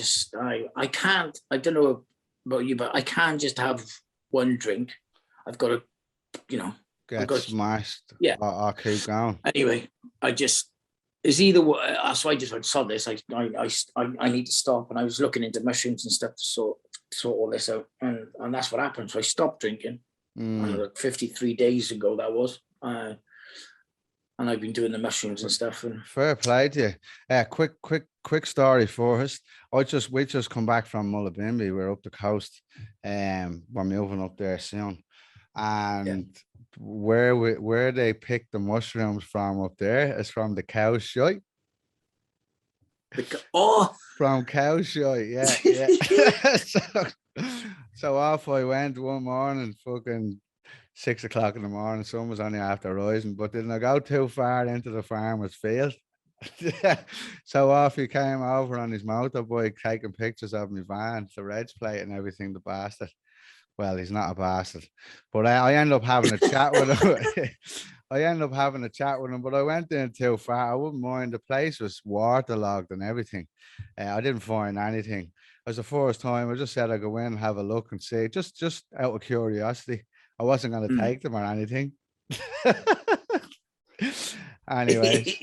can't, I don't know about you, but I can't just have one drink. I've got to, Get smashed. Yeah. I'll keep going. Anyway, it's either way. So I just went, sod this. I need to stop. And I was looking into mushrooms and stuff to sort all this out. And that's what happened. So I stopped drinking. Like 53 days ago that was. And I've been doing the mushrooms and stuff. And fair play to you. Quick story for us. We just come back from Mullabimby. We're up the coast. We're moving up there soon. And where they pick the mushrooms from up there is from the cow shite. From cow shite, yeah. so off I went one morning, fucking 6 o'clock in the morning. Sun was only after rising, but didn't I go too far into the farmer's field? So off he came over on his motorbike, taking pictures of my van, the reg plate and everything, the bastard. Well, he's not a bastard, but I end up having a chat with him. But I went in too far. I wouldn't mind. The place was waterlogged and everything. I didn't find anything. It was the first time. I just said I'd go in and have a look and see, just out of curiosity. I wasn't going to take them or anything. Anyways.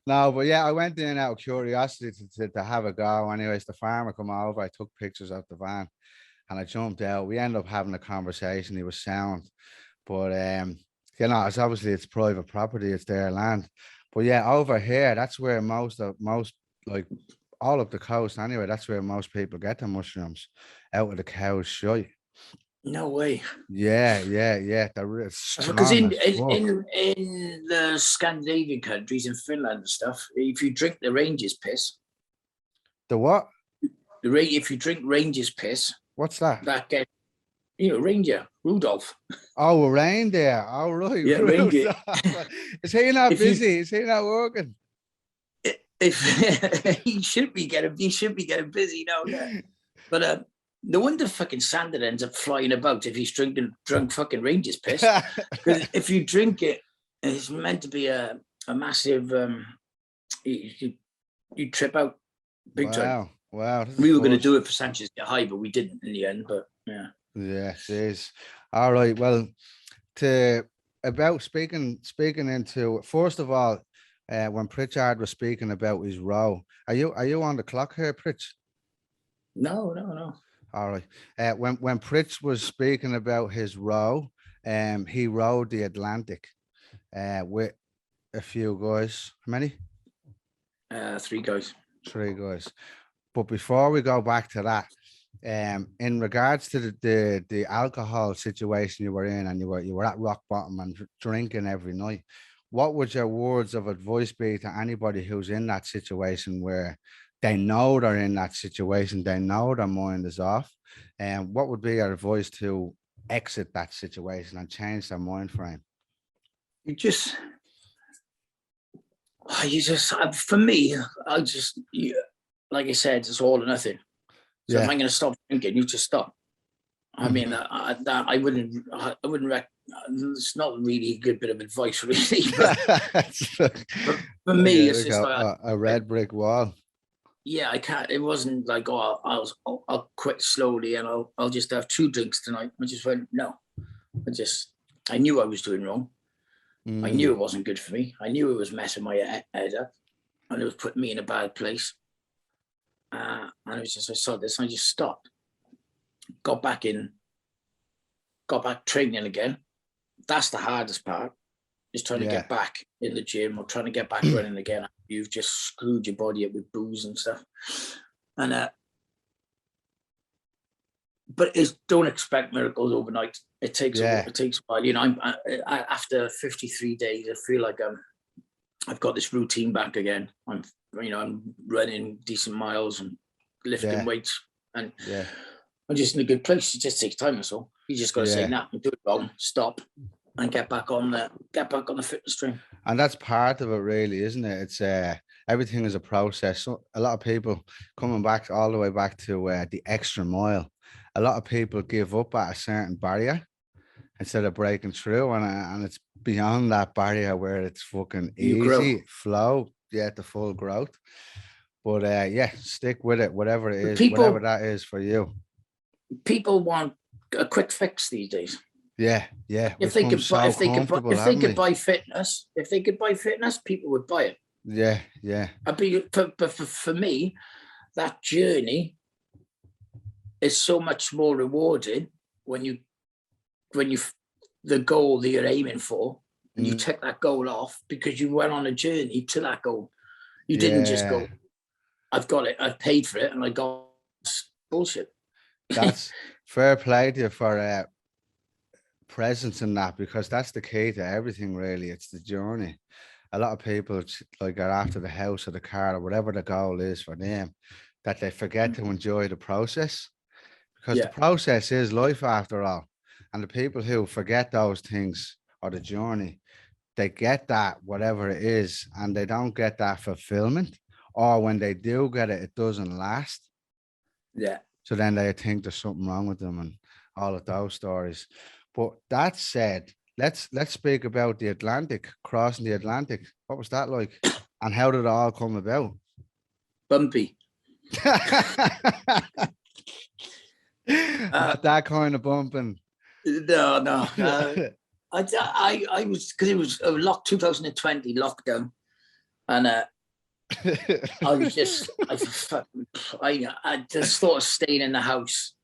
No, but yeah, I went in out of curiosity to have a go. Anyways, the farmer come over. I took pictures of the van. And I jumped out. We ended up having a conversation. He was sound, but it's obviously it's private property. It's their land. But yeah, over here, that's where most like all up the coast anyway. That's where most people get their mushrooms, out of the cow's shite. No way. Yeah. They're because in the Scandinavian countries, in Finland and stuff, if you drink the ranger's piss. The what? If you drink ranger's piss. What's that? That gets, reindeer, Rudolph. Oh, a reindeer. Oh, right. Yeah, reindeer. Is he not busy? Is he not working? If he should be getting busy now. Yeah. But no wonder fucking Sander ends up flying about if he's drunk fucking ranger's piss. Because if you drink it, it's meant to be a massive. You trip out big time. Wow. We were going to do it for Sanchez get high, but we didn't in the end. But yeah. Yeah, it is. All right. Well, about speaking into, first of all, when Pritchard was speaking about his row, are you on the clock here, Pritch? No. All right. When Pritch was speaking about his row, he rowed the Atlantic with a few guys. How many? 3 guys. 3 guys. But before we go back to that, in regards to the alcohol situation you were in, and you were at rock bottom and drinking every night, what would your words of advice be to anybody who's in that situation where they know they're in that situation, they know their mind is off, and what would be your advice to exit that situation and change their mind frame? For me, like I said, it's all or nothing. So if I'm going to stop drinking, you just stop. I mean, I wouldn't. It's not really a good bit of advice, really. But for me, it's just like a red brick wall. Yeah, I can't. It wasn't like, I'll quit slowly and I'll just have 2 drinks tonight. I just went, no. I knew I was doing wrong. I knew it wasn't good for me. I knew it was messing my head up, and it was putting me in a bad place. And it was just, I saw this and I just stopped. Got back training again. That's the hardest part, is trying to get back in the gym or trying to get back running again. You've just screwed your body up with booze and stuff. And but don't expect miracles overnight. It takes a while. After 53 days, I feel like I've got this routine back again. I'm running decent miles and lifting weights, and I'm just in a good place. It just takes time, that's all. You just got to say, nah, I'm doing it wrong, stop, and get back on the fitness stream. And that's part of it, really, isn't it? It's everything is a process. So a lot of people coming back all the way back to the extra mile. A lot of people give up at a certain barrier instead of breaking through, and it's beyond that barrier where it's fucking You grow. easy flow, yeah, the full growth. But yeah, stick with it, whatever it is, People- whatever that is for you. People want a quick fix these days. Yeah, If they could buy, so comfortable, if they haven't could we? buy fitness, people would buy it. Yeah. But for me, that journey is so much more rewarding when you the goal that you're aiming for, and you take that goal off because you went on a journey to that goal. You didn't just go, I've got it, I've paid for it, and I got bullshit. That's fair play to you for presence in that, because that's the key to everything, really. It's the journey. A lot of people like are after the house or the car or whatever the goal is for them, that they forget to enjoy the process, because the process is life after all. And the people who forget those things or the journey, they get that whatever it is, and they don't get that fulfillment, or when they do get it, it doesn't last. Yeah. So then they think there's something wrong with them and all of those stories. But that said, let's speak about the Atlantic, crossing the Atlantic. What was that like? And how did it all come about? Bumpy. Not that kind of bumping. No. I was, because it was 2020 lockdown, and I just thought of staying in the house.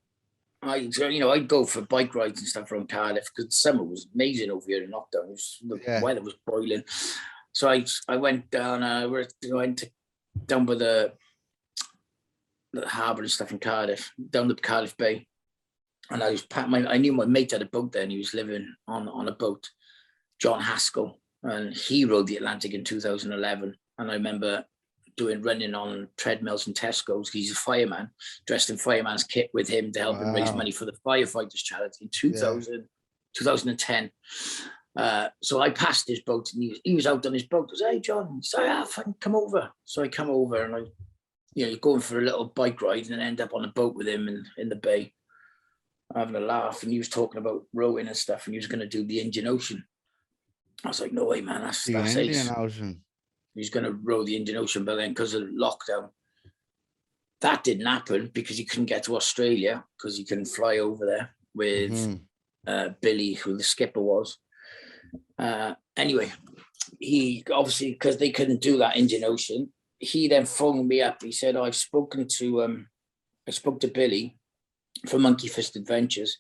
I'd go for bike rides and stuff around Cardiff, because the summer was amazing over here in lockdown. The weather was boiling. So I went down. Down by the harbour and stuff in Cardiff, down the Cardiff Bay, and I knew my mate had a boat there, and he was living on a boat, John Haskell, and he rode the Atlantic in 2011. And I remember running on treadmills in Tesco's. He's a fireman, dressed in fireman's kit with him to help him raise money for the firefighters charity in 2010. So I passed his boat, and he was out on his boat. I was, hey, John. So I can come over. So I come over, and you're going for a little bike ride, and end up on a boat with him in the bay, having a laugh. And he was talking about rowing and stuff, and he was going to do the Indian Ocean. I was like, no way, man. That's Indian Ocean. He's going to row the Indian Ocean, but then because of lockdown, that didn't happen because he couldn't get to Australia, because he couldn't fly over there with Billy, who the skipper was. Anyway, he obviously, because they couldn't do that Indian Ocean, he then phoned me up. He said, I spoke to Billy from Monkey Fist Adventures,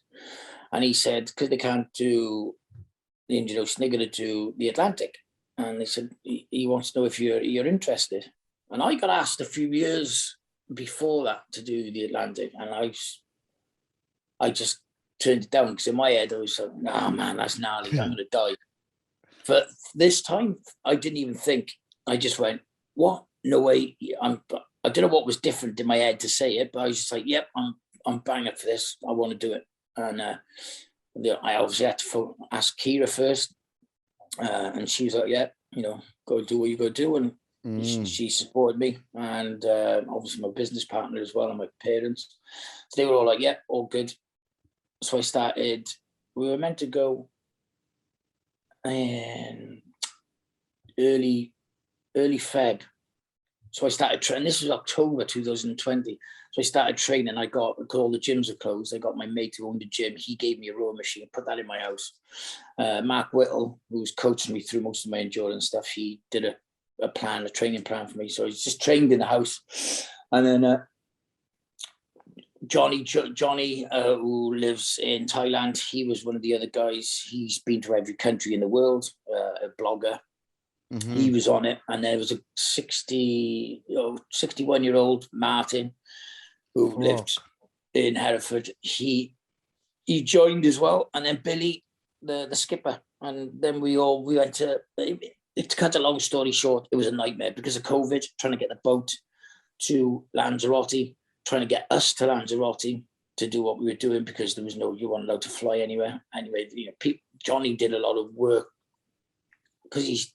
and he said, because they can't do the Indian Ocean, they're going to do the Atlantic. And they said, he wants to know if you're interested. And I got asked a few years before that to do the Atlantic, and I just turned it down, because in my head I was like, nah, man, that's gnarly, I'm going to die. But this time, I didn't even think. I just went, what? No way. I don't know what was different in my head to say it, but I was just like, yep, I'm banging for this. I want to do it. And I obviously had to ask Kira first. And she was like, yeah, go do what you got to do. And she supported me. And obviously my business partner as well, and my parents. So they were all like, yeah, all good. So I started, we were meant to go in early Feb. So I started training. This was October 2020. So I started training. Because all the gyms are closed. I got my mate who owned the gym. He gave me a rowing machine, put that in my house. Mark Whittle, who was coaching me through most of my endurance stuff, he did a training plan for me. So I just trained in the house. And then Johnny, who lives in Thailand, he was one of the other guys. He's been to every country in the world, a blogger. He was on it. And there was a 61-year-old Martin, who lived in Hereford. He joined as well. And then Billy, the skipper. And then we went to, to cut a long story short, it was a nightmare because of COVID, trying to get the boat to Lanzarote, trying to get us to Lanzarote to do what we were doing, because there was you weren't allowed to fly anywhere. Anyway, Johnny did a lot of work because he's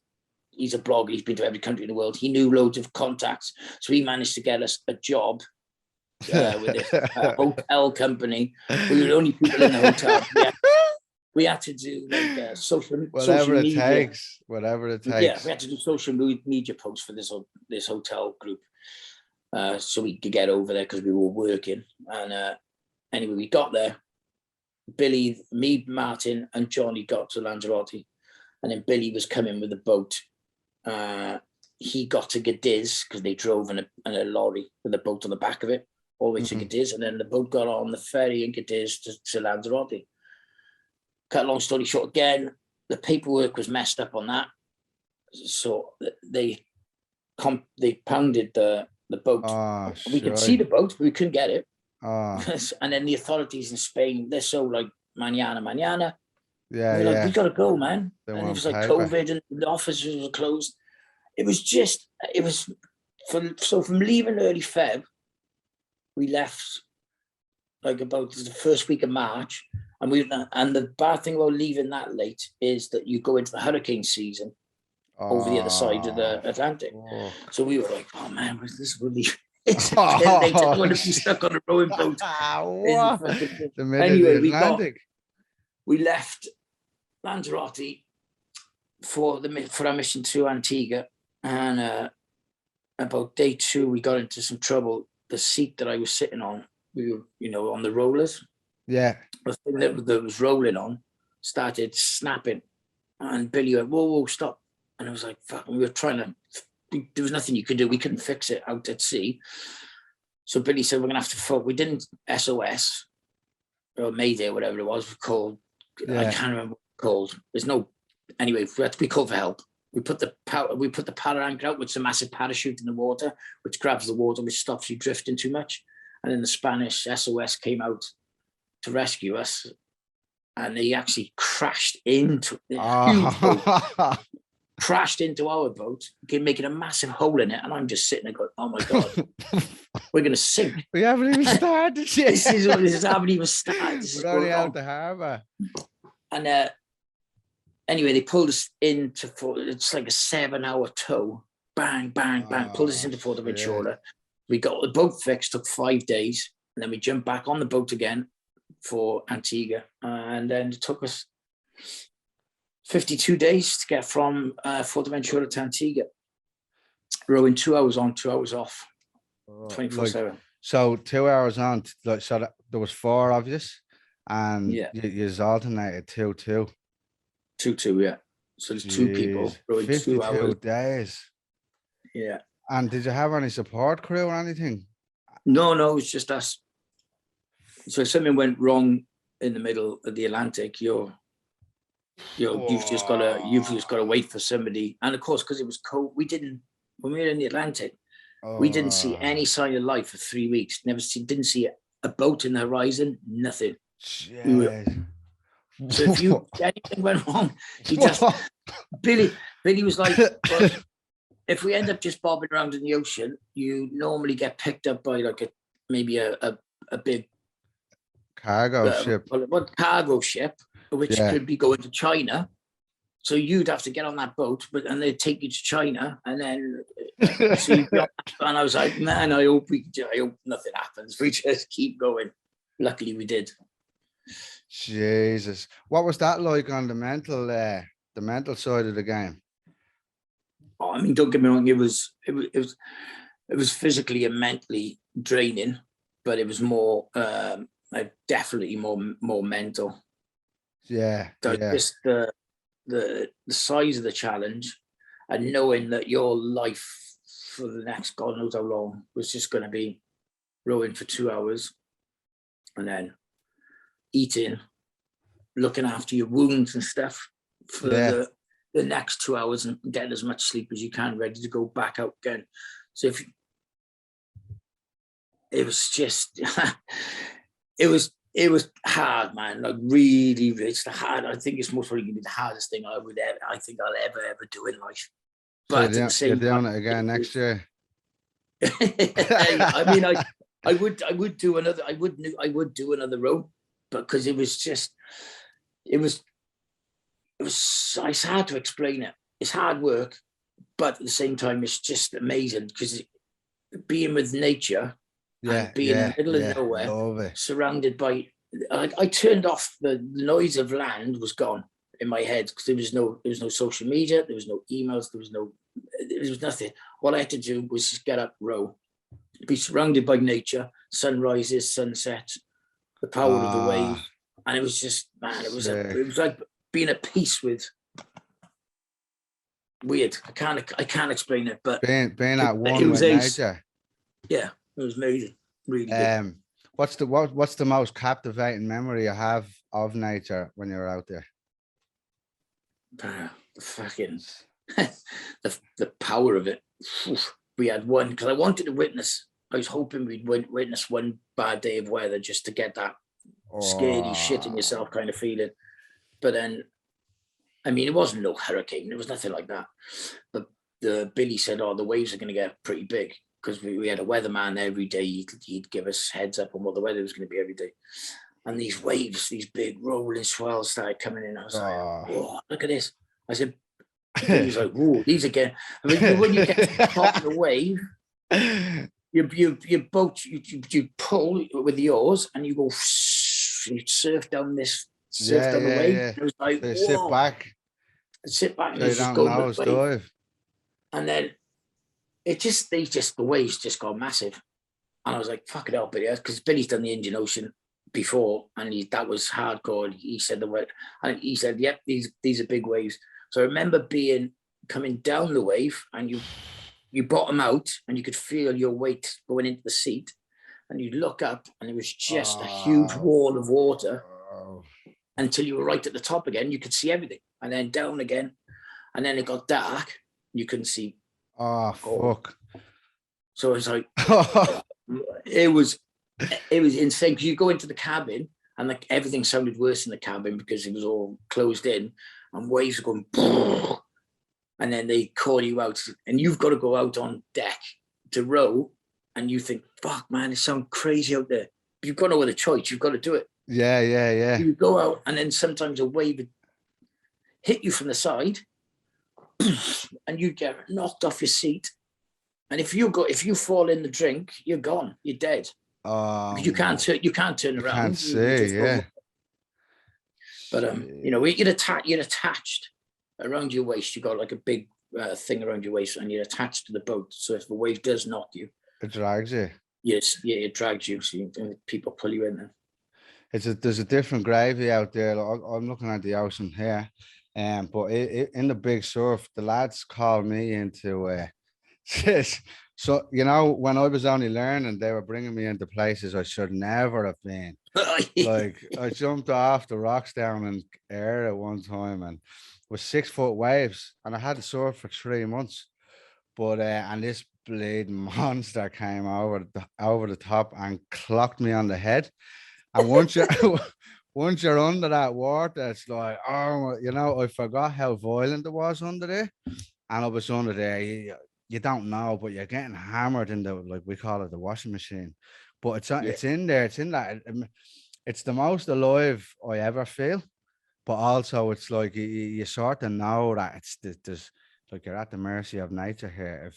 a blogger. He's been to every country in the world. He knew loads of contacts. So he managed to get us a job with this hotel company. We were the only people in the hotel. we had to do like social Whatever it media. takes, whatever it takes. Yeah, we had to do social media posts for this hotel group, so we could get over there because we were working. And anyway, we got there. Billy, me, Martin, and Johnny got to Lanzarote, and then Billy was coming with a boat. He got to Cadiz because they drove in a lorry with a boat on the back of it all the way to Cadiz, and then the boat got on the ferry in Cadiz to Lanzarote. Cut a long story short, again, the paperwork was messed up on that, so they pounded the boat. Oh, we could see the boat, but we couldn't get it. Oh. And then the authorities in Spain, they're so like mañana. Yeah, we're like, we gotta go, man. They and it want was like paper. COVID and the offices were closed. It was from leaving early Feb, we left like about the first week of March, and the bad thing about leaving that late is that you go into the hurricane season over the other side of the Atlantic. Oh. So we were like, oh man, this really it's late. I want to be stuck on a rowing boat. Anyway, we left Lanzarote for our mission to Antigua, and about day 2 we got into some trouble. The seat that I was sitting on, we were, on the rollers. Yeah. The thing that was rolling on started snapping, and Billy went, whoa, stop. And I was like, fuck, we were trying to, there was nothing you could do. We couldn't fix it out at sea. So Billy said, we're going to have to we didn't SOS or Mayday, whatever it was called. Yeah. I can't remember what it's called. There's no, anyway, we had to be called for help. We put the para anchor out, which is a massive parachute in the water, which grabs the water, which stops you drifting too much. And then the Spanish SOS came out to rescue us, and they actually crashed into crashed into our boat, making a massive hole in it. And I'm just sitting there going, oh my God, we're going to sink. We haven't even started yet. This haven't even started. We're only out the harbour. And anyway, they pulled us into, it's like a 7-hour tow. Bang, bang, bang. Pulled us into Fuerteventura. We got the boat fixed, took 5 days. And then we jumped back on the boat again for Antigua. And then it took us 52 days to get from Fuerteventura to Antigua. Rowing 2 hours on, 2 hours off, 24/7. So 2 hours on, so there was 4 of you, and you alternated 2-2. 2-2, yeah. So there's 2 people rowing 2 hours. 52 days. Yeah. And did you have any support crew or anything? No, it was just us. So if something went wrong in the middle of the Atlantic, you've just got to wait for somebody. And of course, because it was cold, when we were in the Atlantic, we didn't see any sign of life for 3 weeks. Didn't see a boat in the horizon, nothing. So if anything went wrong, Billy was like, well, if we end up just bobbing around in the ocean, you normally get picked up by like maybe a big cargo ship. Cargo ship, which could be going to China. So you'd have to get on that boat, and they'd take you to China, and then and I was like, man, I hope nothing happens. We just keep going. Luckily, we did. Jesus, what was that like on the mental side of the game? Oh, I mean, don't get me wrong. It was physically and mentally draining, but it was more, definitely more mental. Yeah. Just the size of the challenge, and knowing that your life for the next God knows how long was just going to be rowing for 2 hours, and then eating, looking after your wounds and stuff for the next 2 hours, and getting as much sleep as you can, ready to go back out again. So it was just it was hard, man. Like really, it's the hard. I think it's most probably gonna be the hardest thing I'll ever do in life. But so you're doing it again next year. I mean, I would do another row, but because it's hard to explain it. It's hard work, but at the same time, it's just amazing because being with nature and being in the middle of nowhere, surrounded by I turned off the noise of land was gone in my head because there was no social media, there was no emails, there was nothing. All I had to do was just get up, row, be surrounded by nature, sunrises, sunsets, the power of the wave, and it was just, man, it was like being at peace with. Weird. I can't explain it, but being at one with nature. Yeah, it was amazing. Really good. What's the most captivating memory you have of nature when you're out there? The fucking the power of it. We had one because I wanted to witness. I was hoping we'd witness one bad day of weather just to get that scaredy shitting yourself kind of feeling. But then, I mean, it wasn't no hurricane. There was nothing like that. But Billy said, "Oh, the waves are going to get pretty big." Because we had a weatherman every day. He'd give us heads up on what the weather was going to be every day. And these waves, these big rolling swells started coming in. I was like, "Oh, look at this." I said, he was like, "Whoa, these again." I mean, when you get to the top of the wave, your boat, you pull with the oars and you go, you surf down the wave. Yeah. It was like, so whoa. Sit back and just go on the wave. And then the waves just got massive. And I was like, fuck it up, because Billy's done the Indian Ocean before, and that was hardcore. He said he said, yep, these are big waves. So I remember coming down the wave, and you bottom out, and you could feel your weight going into the seat, and you'd look up, and it was just a huge wall of water until you were right at the top again. You could see everything, and then down again, and then it got dark. You couldn't see. Oh, fuck. So it was like, it was insane, because you go into the cabin and like everything sounded worse in the cabin because it was all closed in and waves are going, and then they call you out and you've got to go out on deck to row, and you think, fuck, man, it sounds crazy out there. You've got no other choice. You've got to do it. Yeah. You go out, and then sometimes a wave would hit you from the side and you get knocked off your seat, and if you fall in the drink, you're gone, you're dead. You can't turn around. Can't see, yeah. But you're attached around your waist. You got like a big thing around your waist, and you're attached to the boat. So if the wave does knock you, it drags you. Yes, yeah, it drags you. So people pull you in there. There's a different gravy out there. I'm looking at the ocean here. But in the big surf, the lads called me into so when I was only learning, they were bringing me into places I should never have been. Like I jumped off the rocks down in air at one time, and with 6 foot waves, and I had to surf for 3 months. But and this bleeding monster came over the top and clocked me on the head. And once you're under that water, it's like, I forgot how violent it was under there. And I was under there, you don't know, but you're getting hammered in the, like we call it, the washing machine. But it's in there, it's in that. It's the most alive I ever feel. But also it's like you sort of know that there's like you're at the mercy of nature here.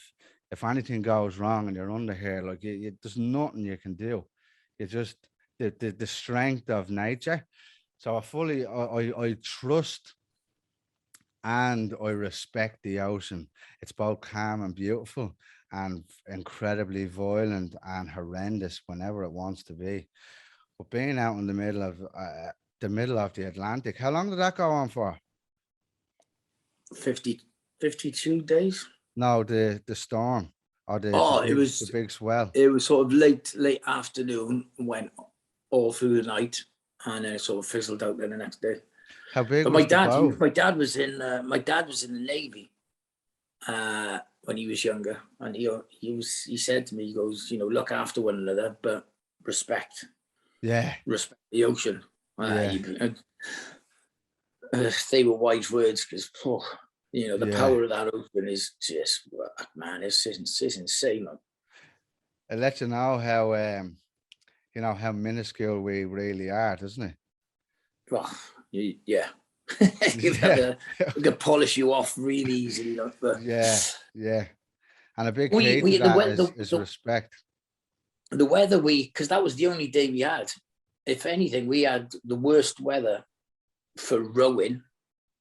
If anything goes wrong and you're under here, like there's nothing you can do. You just the strength of nature. So I trust and I respect the ocean. It's both calm and beautiful, and incredibly violent and horrendous whenever it wants to be. But being out in the middle of the Atlantic, how long did that go on for? 52 days. No, the storm or it was the big swell. It was sort of late afternoon, went all through the night, and then it sort of fizzled out then the next day. How big? But my dad was in the Navy when he was younger, and he said to me, he goes, look after one another, but respect. Yeah. Respect the ocean. Yeah. They were wise words, because the power of that ocean is just, man, it's insane. Man. It lets you know how minuscule we really are, doesn't it? Well, yeah. We can polish you off really easily. But yeah. And a big key to that is respect. The weather because that was the only day we had. if anything, we had the worst weather for rowing,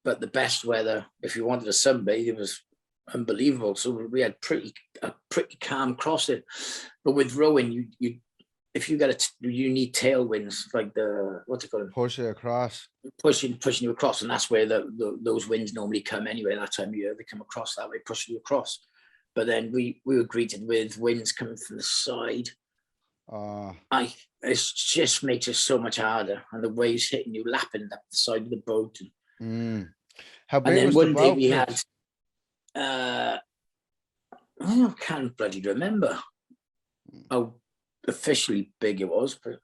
but the best weather if you wanted a sunbathe, it was unbelievable. So we had a pretty calm crossing. But with rowing, you if you get you need tailwinds, like the what's it called? Push it across. Pushing you across, and that's where those winds normally come anyway. That time of year, they come across that way, pushing you across. But then we were greeted with winds coming from the side. It just makes it so much harder, and the waves hitting you, lapping up the side of the boat. How big and then was one the day boat, we Pitch? had, I can't bloody remember how officially big it was, but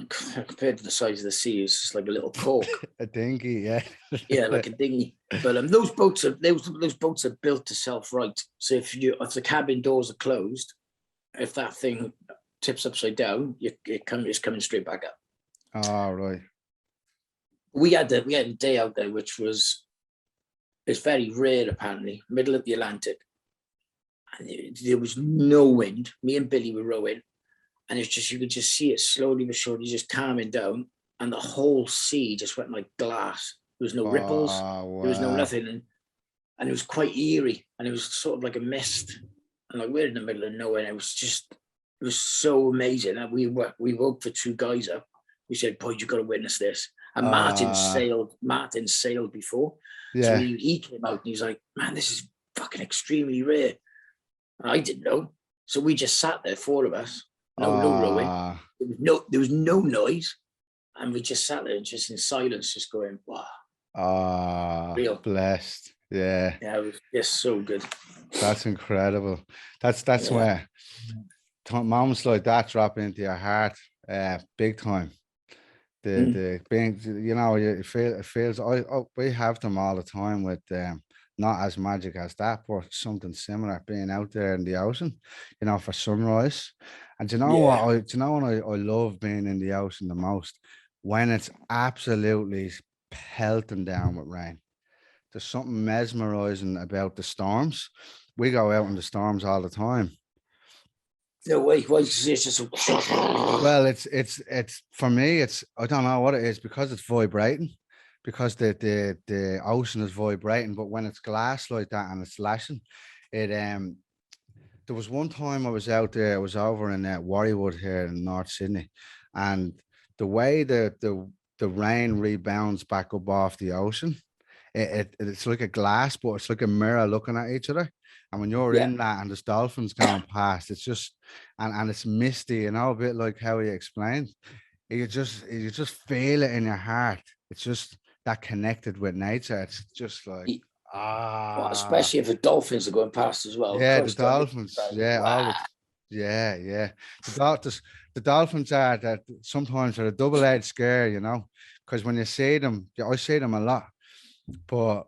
compared to the size of the sea, it's just like a little cork. A dinghy, yeah. Yeah, like a dinghy. But those boats are built to self-right. So if the cabin doors are closed, if that thing tips upside down, it's coming straight back up. Oh, right. We had a day out there, which it's very rare apparently, middle of the Atlantic, and there was no wind. Me and Billy were rowing, and it's just, you could just see it slowly but surely just calming down, and the whole sea just went like glass. There was no ripples, Wow. there was no nothing, and it was quite eerie, and it was sort of like a mist, and like we're in the middle of nowhere, and it was so amazing. And we woke the two guys up. We said, "Boy, you got to witness this." And Martin sailed before, Yeah. so he came out and he was like, "Man, this is fucking extremely rare." And I didn't know, so we just sat there, four of us, no rowing. There was no noise, and we just sat there just in silence, just going, "Wow." Real Blessed. Yeah. Yeah, it was just so good. That's incredible. That's where moments like that drop into your heart, big time. The being, it feels. We have them all the time with not as magic as that, but something similar, being out there in the ocean, for sunrise. And what I love being in the ocean the most, when it's absolutely pelting down with rain. There's something mesmerizing about the storms. We go out in the storms all the time. No way. Why? It's just well, it's for me. I don't know what it is, because it's vibrating, because the ocean is vibrating. But when it's glass like that and it's lashing, it There was one time I was out there. I was over in Warriewood here in North Sydney, and the way the rain rebounds back up off the ocean, it's like a glass, but it's like a mirror looking at each other. And when you're in that and there's dolphins going past, it's just and it's misty, a bit like how he explained. You just feel it in your heart. It's just that connected with nature. It's just like well, especially if the dolphins are going past as well. Yeah, the dolphins. Yeah, yeah. The dolphins are that sometimes are a double-edged scare, because when you see them, I see them a lot. But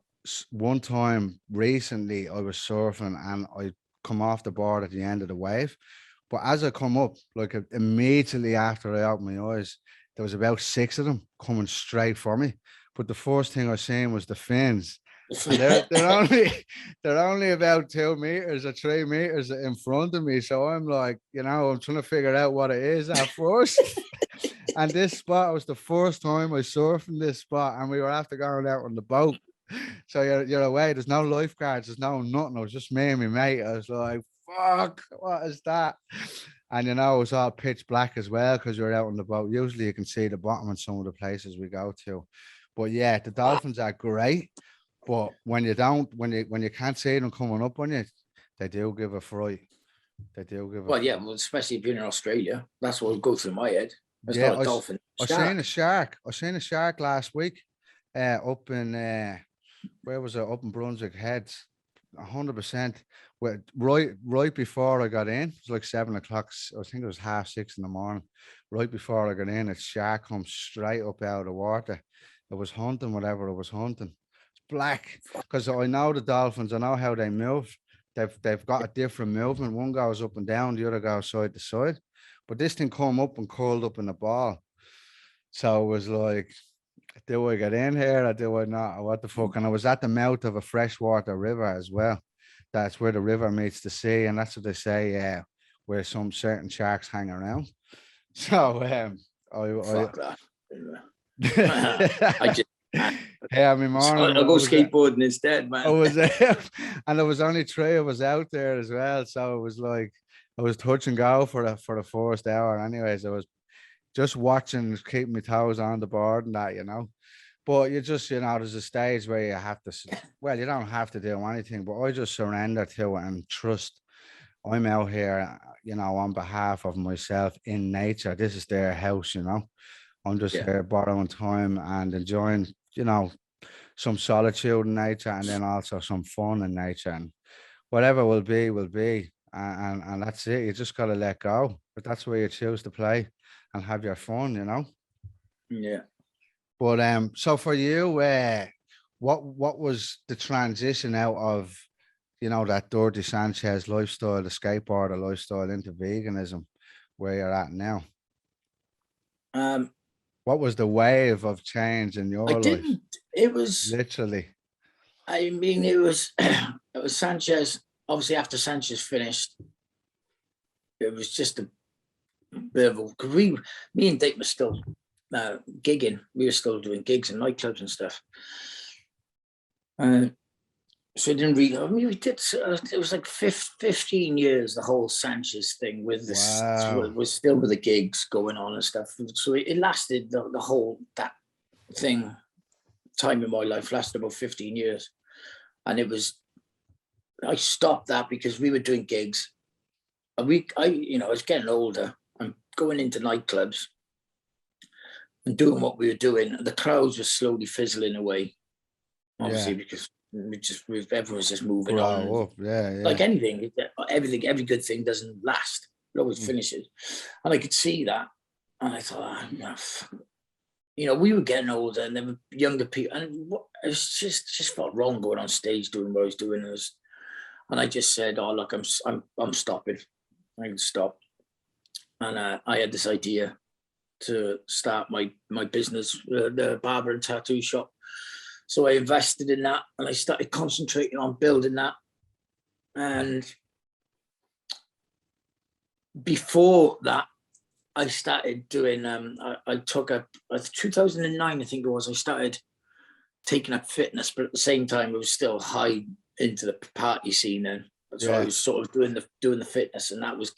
one time recently, I was surfing and I come off the board at the end of the wave. But as I come up, like immediately after I opened my eyes, there was about 6 of them coming straight for me. But the first thing I seen was the fins. And they're only about 2 meters or 3 meters in front of me. So I'm like, I'm trying to figure out what it is at first. And this spot was the first time I surfed in this spot, and we were after going out on the boat. So you're away. There's no lifeguards. There's no nothing. It was just me and my mate. I was like, fuck, what is that? And it was all pitch black as well because you're out on the boat. Usually you can see the bottom in some of the places we go to. But yeah, the dolphins are great. But when you can't see them coming up on you, they do give a fright. They do give. Well, especially if you're in Australia, that's what will go through my head. It's not a dolphin. I seen a shark. I seen a shark last week. Up in where was it? Up in Brunswick Heads. 100%. Right before I got in, it was like 7 o'clock. I think it was 6:30 in the morning. Right before I got in, a shark comes straight up out of the water. It was hunting whatever it was hunting. Black, because I know the dolphins. I know how they move. They've got a different movement. One goes up and down, the other goes side to side. But this thing come up and curled up in the ball. So it was like, do I get in here or do I not? What the fuck? And I was at the mouth of a freshwater river as well. That's where the river meets the sea, and that's what they say. Where some certain sharks hang around. So Fuck that. I just yeah, my morning. I'll go skateboarding instead, man. I was and there was only 3 of us out there as well, so it was like I was touch and go for the first hour. Anyways, I was just watching, keeping my toes on the board and that, But you just, there's a stage where you have to. Well, you don't have to do anything, but I just surrender to it and trust. I'm out here, on behalf of myself in nature. This is their house, I'm just here borrowing time and enjoying, some solitude in nature, and then also some fun in nature, and whatever will be, and that's it. You just gotta let go, but that's where you choose to play and have your fun, Yeah. But so for you, what was the transition out of, that Dirty Sanchez lifestyle, the skateboarder lifestyle, into veganism, where you're at now? What was the wave of change in your life? It was literally. I mean, it was Sanchez. Obviously, after Sanchez finished, it was just a bit of because me and Dick were still gigging. We were still doing gigs in nightclubs and stuff. So I didn't really. I mean, we did. It was like 15 years. The whole Sanchez thing with this was still with the gigs going on and stuff. So it lasted the whole that thing. Time in my life lasted about 15 years, and I stopped that because we were doing gigs. I was getting older. I'm going into nightclubs and doing what we were doing. The crowds were slowly fizzling away, obviously, because everyone was just moving on. Like anything, every good thing doesn't last. It always finishes. And I could see that. And I thought, we were getting older and there were younger people. And it was just felt wrong going on stage doing what I was doing. And I just said, oh, look, I'm stopping. I can stop. And I had this idea to start my business, the barber and tattoo shop. So I invested in that and I started concentrating on building that. And before that, I started doing, I took up, 2009, I think it was, I started taking up fitness, but at the same time, it was still high into the party scene then. So I was sort of doing the fitness, and that was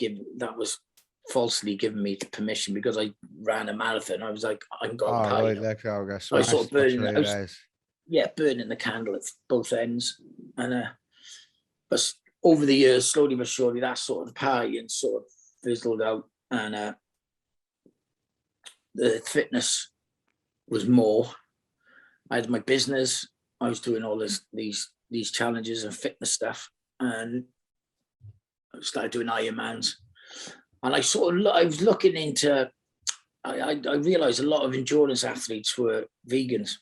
falsely giving me the permission because I ran a marathon. I was like, I'm going party. So I sort of burning the candle at both ends. And but over the years, slowly but surely, that sort of party and sort of fizzled out. And the fitness was more. I had my business. I was doing all these challenges and fitness stuff, and I started doing Ironmans. And I was looking into. I realized a lot of endurance athletes were vegans,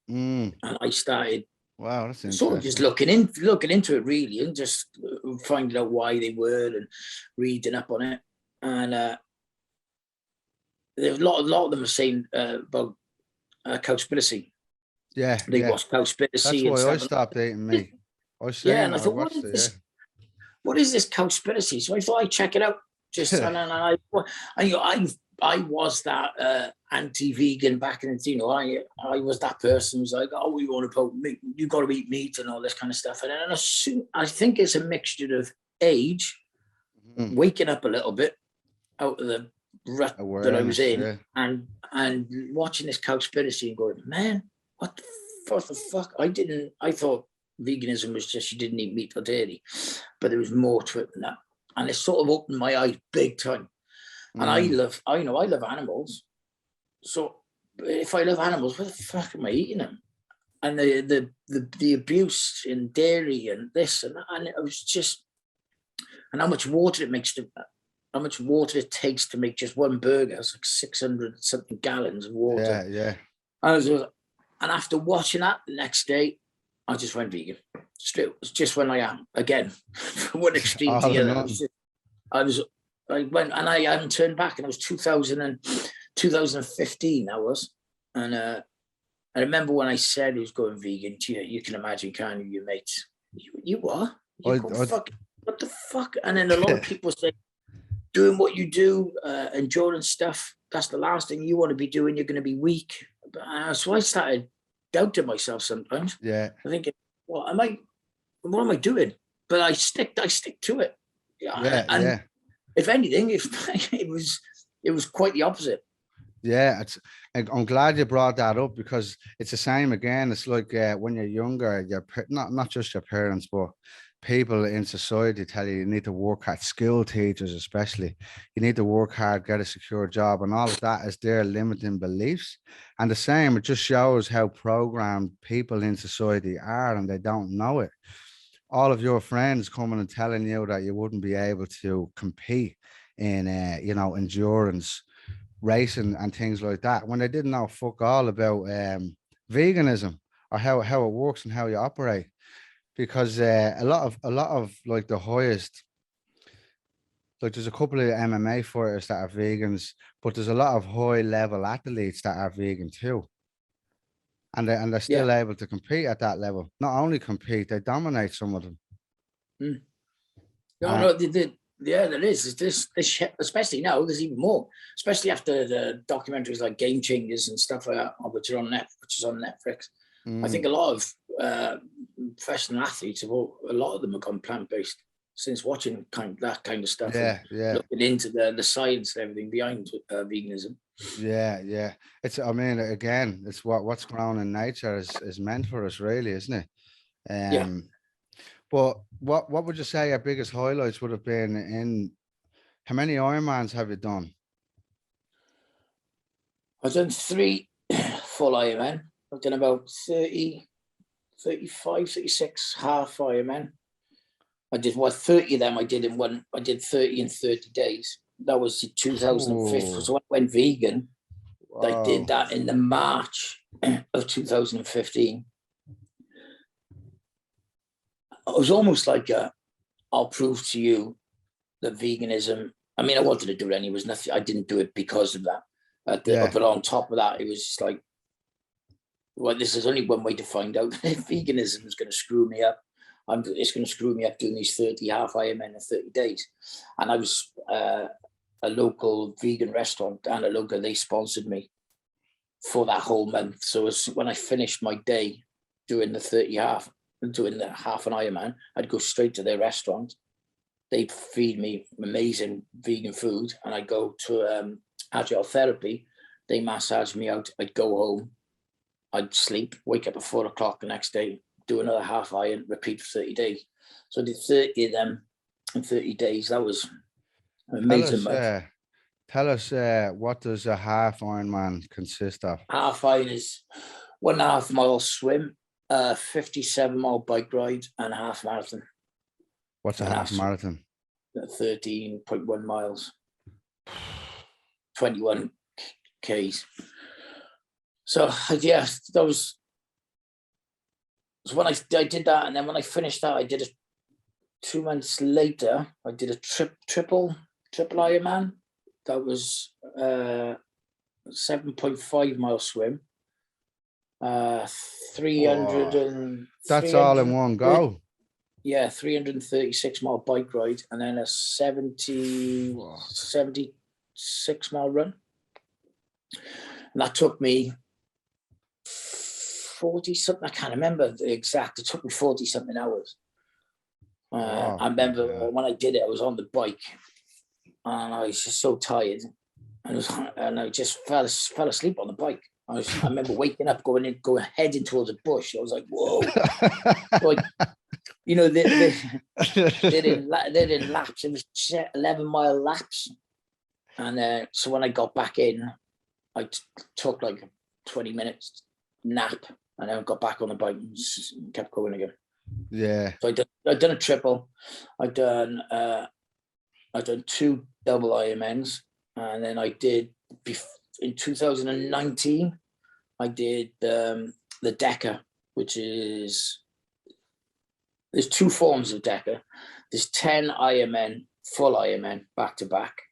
and I started. Wow, that's interesting. Sort of just looking into it really, and just finding out why they were and reading up on it. And there's a lot of them are saying about Cowspiracy. Yeah, they watched Cowspiracy. That's why I stopped eating meat. And I thought, what is this Cowspiracy? So I thought I'd check it out. Just and I was that anti-vegan back in the I was that person who's like, oh, we want to put meat, you got to eat meat and all this kind of stuff. And then I think it's a mixture of age, waking up a little bit out of the rut that I was in, and watching this Cowspiracy and going, man, what the fuck? I thought veganism was just you didn't eat meat or dairy, but there was more to it than that. And it sort of opened my eyes big time. And I love animals. So if I love animals, where the fuck am I eating them? And the abuse in dairy and this and that, and it was just, and how much water it takes to make just one burger. It's like 600 something gallons of water. Yeah. And after watching that the next day, I just went vegan. It's just when I am again, from one extreme to the other. I went and I haven't turned back. And it was 2015. I was, and I remember when I said I was going vegan. You can imagine, can't you, your mates? You are? What the fuck? And then a lot of people say, doing what you do, endurance stuff, that's the last thing you want to be doing. You're going to be weak. So I started doubting myself sometimes. Yeah. I think, what am I doing? But I stick to it. And if anything, it was quite the opposite. Yeah, I'm glad you brought that up, because it's the same again. It's like when you're younger, not just your parents, but people in society tell you need to work hard. School teachers, especially, you need to work hard, get a secure job, and all of that is their limiting beliefs. And the same, it just shows how programmed people in society are, and they don't know it. All of your friends coming and telling you that you wouldn't be able to compete in, endurance racing and things like that, when they didn't know fuck all about veganism or how it works and how you operate. Because a lot of like the highest, like there's a couple of MMA fighters that are vegans, but there's a lot of high level athletes that are vegan too, and they're still able to compete at that level. Not only compete, they dominate some of them. No, there is this especially now. There's even more, especially after the documentaries like Game Changers and stuff like that, which is on Netflix. I think a lot of professional athletes, a lot of them have gone plant-based since watching that kind of stuff. Yeah. Looking into the science and everything behind veganism. Yeah. I mean, again, it's what's grown in nature is meant for us, really, isn't it? But what would you say your biggest highlights would have been in? How many Ironmans have you done? I've done 3 full Ironman. I've done about 30, 35, 36 half Ironman. I did 30 of them. I did 30 in 30 days. That was 2015. So I went vegan. Wow. I did that in the March of 2015. It was almost like I'll prove to you that veganism. I mean, I wanted to do it anyway. It was nothing. I didn't do it because of that. But on top of that, it was just like, well, this is only one way to find out if veganism is going to screw me up. It's going to screw me up doing these 30 half Ironman in 30 days. And I was a local vegan restaurant and they sponsored me for that whole month. So when I finished my day doing the 30 half, doing the half an Ironman, I'd go straight to their restaurant. They'd feed me amazing vegan food, and I'd go to agile therapy. They massage me out. I'd go home. I'd sleep, wake up at 4 o'clock the next day, do another half Iron, repeat for 30 days. So I did 30 of them in 30 days. That was amazing. Tell us, what does a half Ironman consist of? Half Iron is 1.5 mile swim, 57-mile bike ride, and a half marathon. What's a half marathon? 13.1 miles, 21 Ks. So that was when I did that, and then when I finished that, I did it 2 months later. I did a triple Ironman. That was 7.5 mile swim. 300 and that's all in one go. 336 mile bike ride, and then a 76 mile run. And that took me 40 something. I can't remember the exact. It took me 40 something hours. I remember when I did it, I was on the bike, and I was just so tired, and I just fell asleep on the bike. I remember waking up, going heading towards a bush. I was like, whoa. Like, they're in laps. It was 11-mile laps. And so when I got back in, I took like a 20 minutes nap, and then got back on the bike and kept going again. Yeah. So I'd done a triple. I'd done 2 double Ironmans, and then I did in 2019. I did the Deca, which is, there's 2 forms of Deca. There's 10 Ironmen, full Ironmen, back to back,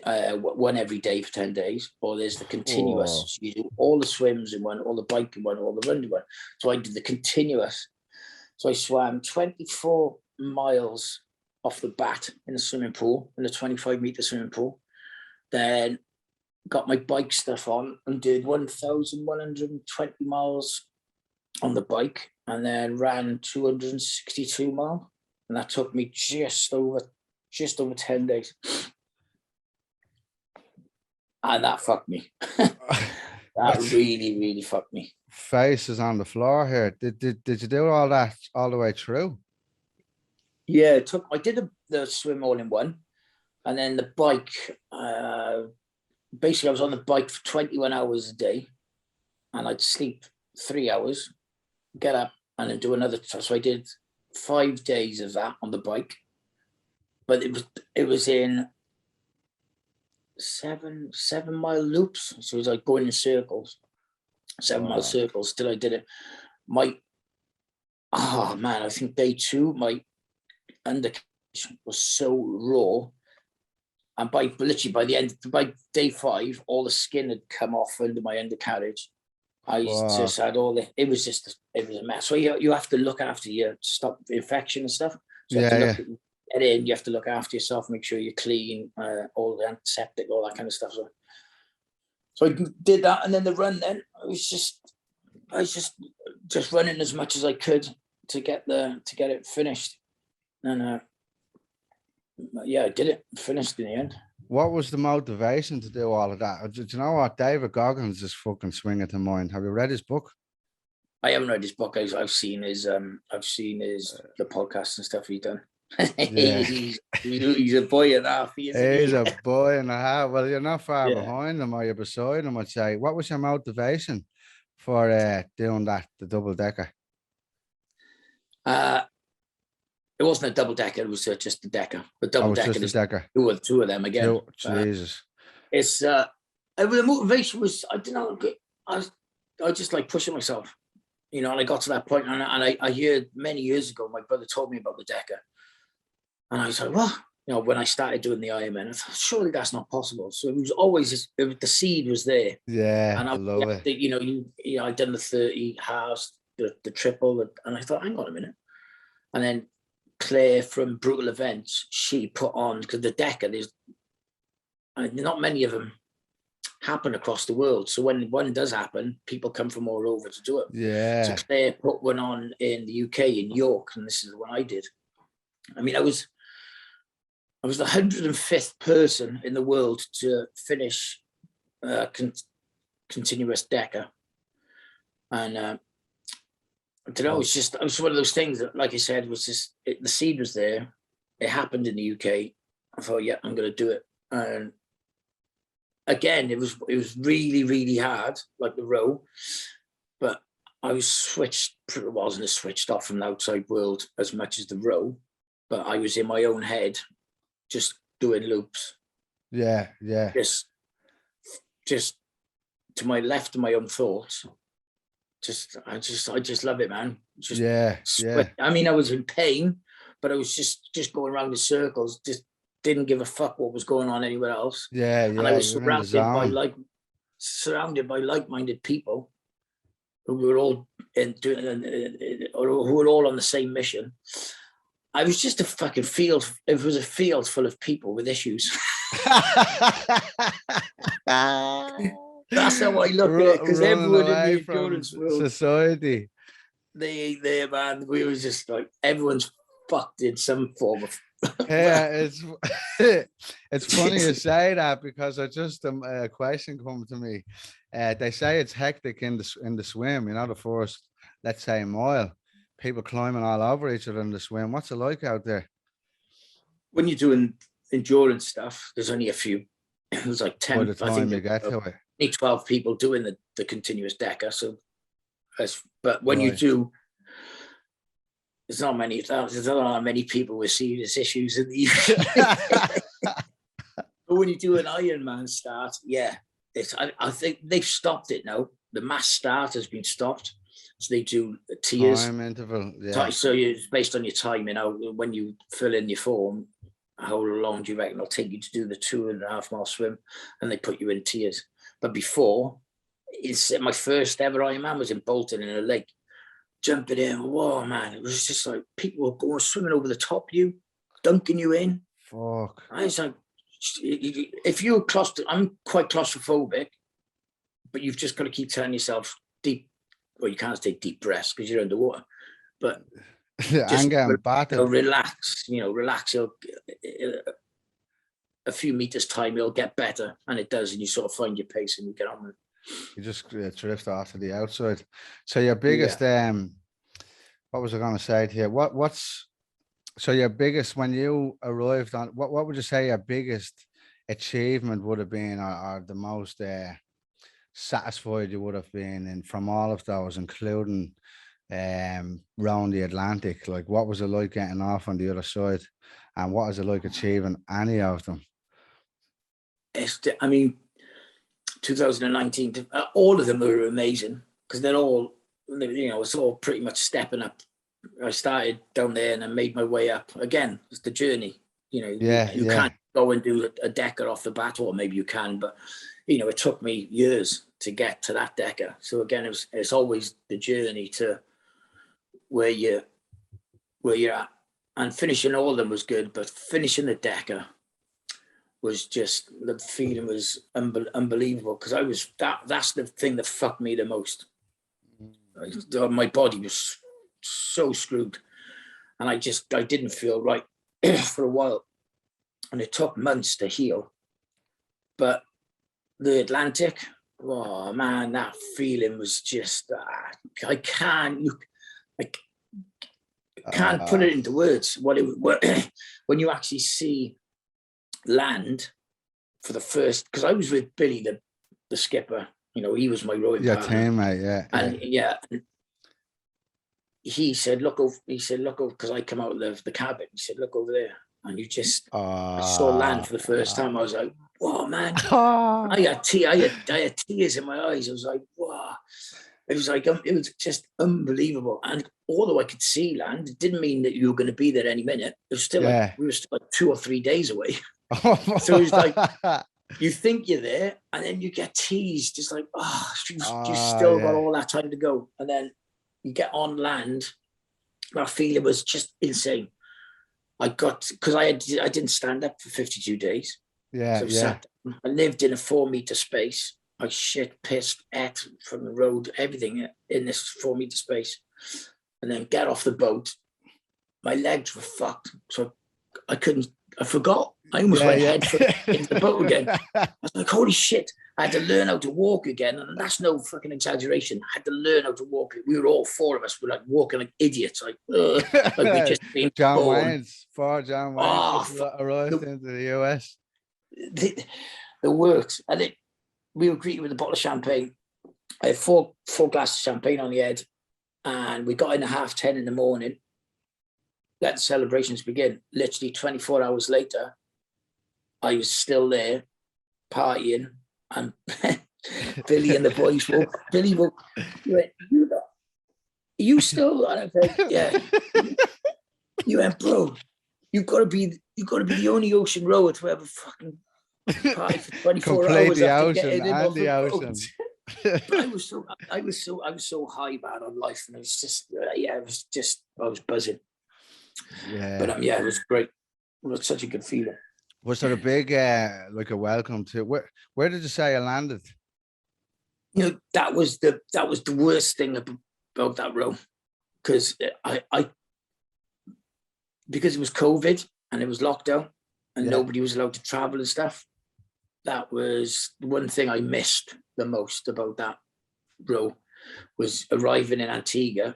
one every day for 10 days, or there's the continuous. So you do all the swims in one, all the bike in one, all the run in one. So I did the continuous. So I swam 24 miles off the bat in the swimming pool, in a 25-meter swimming pool. Then got my bike stuff on and did 1,120 miles on the bike, and then ran 262 miles, and that took me just over 10 days. And that fucked me. That really fucked me. Face is on the floor here. Did you do all that all the way through? Yeah, I did the swim all in one, and then the bike. Basically, I was on the bike for 21 hours a day, and I'd sleep 3 hours, get up, and then do another. So I did 5 days of that on the bike, but it was in 7-mile loops. So it was like going in circles, 7-mile circles till I did it. I think day 2, my undercarriage was so raw, and by day 5, all the skin had come off under my undercarriage. I just had it was a mess. So you have to look after your stop infection and stuff. So you have to look after yourself, make sure you're clean, all the antiseptic, all that kind of stuff. So I did that, and then the run. Then I was just running as much as I could to get it finished, and I did it. Finished in the end. What was the motivation to do all of that? Do you know what? David Goggins is fucking swinging to mind. Have you read his book? I haven't read his book. I've seen his the podcast and stuff he's done. Yeah. he's a boy and a half. He's a boy and a half. Well, you're not far behind him or you're beside him, I'd say. What was your motivation for doing that, the double decker? It wasn't a double decker, it was just a decker. But double decker, just a decker. Two of them again. Jesus. The motivation was, I don't know, I just like pushing myself, and I got to that point, and I heard many years ago, my brother told me about the decker, and I was like, well, when I started doing the Ironman, I thought, surely that's not possible. So it was always, the seed was there. Yeah, and I love it. I'd done the 30 halves, the triple, and I thought, hang on a minute. And then Claire from Brutal Events, she put on, because the decker, there's not many of them happen across the world. So when one does happen, people come from all over to do it. Yeah. So Claire put one on in the UK, in York, and this is the one I did. I mean, I was the 105th person in the world to finish continuous decker. And I don't know, it was one of those things that, like I said, was just, the seed was there. It happened in the UK. I thought, yeah, I'm going to do it. And again, it was really, really hard, like the row, but I wasn't switched off from the outside world as much as the row, but I was in my own head, just doing loops. Yeah. Just to my left of my own thoughts. I just love it, man. I mean, I was in pain, but I was just going around in circles, just didn't give a fuck what was going on anywhere else. And I was surrounded by like-minded people who were all who were all on the same mission. I was just a fucking field. It was a field full of people with issues. That's how I look at it, because everyone in the endurance world, society, they man, we were just like, everyone's fucked in some form of. Yeah, it's funny you say that, because I just a question come to me. They say it's hectic in the swim. The first, let's say, mile, people climbing all over each other in the swim. What's it like out there? When you're doing endurance stuff, there's only a few. There's like 10. By the time you get to it. 12 people doing the continuous decker. So, but when you do, there's not many people with serious issues in the UK. But when you do an Ironman start, I think they've stopped it now. The mass start has been stopped. So they do the tiers. Time interval, yeah. So it's based on your time, when you fill in your form, how long do you reckon it'll take you to do the 2.5 mile swim? And they put you in tiers. But before, it's my first ever Ironman was in Bolton in a lake. Jumping in, whoa, man! It was just like people were going swimming over the top of you, dunking you in. Fuck! I was like, if you're I'm quite claustrophobic, but you've just got to keep telling yourself deep. Well, you can't take deep breaths because you're underwater, but just relax. Relax. A few meters time, it'll get better, and it does, and you sort of find your pace and you get on with it. You just drift off to the outside. So your biggest, what was I going to say to you? So your biggest, when you arrived on, what would you say your biggest achievement would have been, or the most satisfied you would have been in from all of those, including round the Atlantic? Like, what was it like getting off on the other side, and what is it like achieving any of them? 2019, all of them were amazing because they're all, it's all pretty much stepping up. I started down there and I made my way up. Again, it's the journey. You can't go and do a decker off the bat, or maybe you can, but it took me years to get to that decker. So again, it's always the journey to where you're at. And finishing all of them was good, but finishing the decker was just, the feeling was unbelievable, because that's the thing that fucked me the most. My body was so screwed, and I didn't feel right for a while, and it took months to heal. But the Atlantic, oh man, that feeling was just, I can't put it into words. When you actually see land for the first, because I was with Billy, the skipper, he was my rowing partner. Teammate, and he said, look over, because I come out of the cabin. He said, look over there, and I saw land for the first time. I was like, whoa, man. I had tears in my eyes. I was like, wow. It was just unbelievable. And although I could see land, it didn't mean that you were going to be there any minute. It was still we were still like 2 or 3 days away. So it was like, you think you're there, and then you get teased. Just like, you still got all that time to go. And then you get on land. My feeling was just insane. Because I didn't stand up for 52 days. I lived in a 4-meter space. I shit, pissed, ate from the road, everything in this 4-meter space. And then get off the boat. My legs were fucked. So I forgot. I almost went head into the boat again. I was like, holy shit. I had to learn how to walk again. And that's no fucking exaggeration. I had to learn how to walk. We were all 4 of us. We're like walking like idiots. Like we just been John born. Wayne's arrived into the US. The works. And we were greeted with a bottle of champagne. I had four glasses of champagne on the head, and we got in at 10:30 in the morning. Let the celebrations begin. Literally 24 hours later, I was still there partying, and Billy and the boys Billy went, you still? And I said, yeah. You went, bro, you've got to be the only ocean rower to ever fucking party for 24 hours after getting in off the ocean. But I was so high, man, on life, and it was just, I was buzzing. Yeah. But it was great. It was such a good feeling. Was there a big like a welcome to where did you say you landed? That was the worst thing about that row, because because it was COVID and it was lockdown and nobody was allowed to travel and stuff. That was the one thing I missed the most about that row, was arriving in Antigua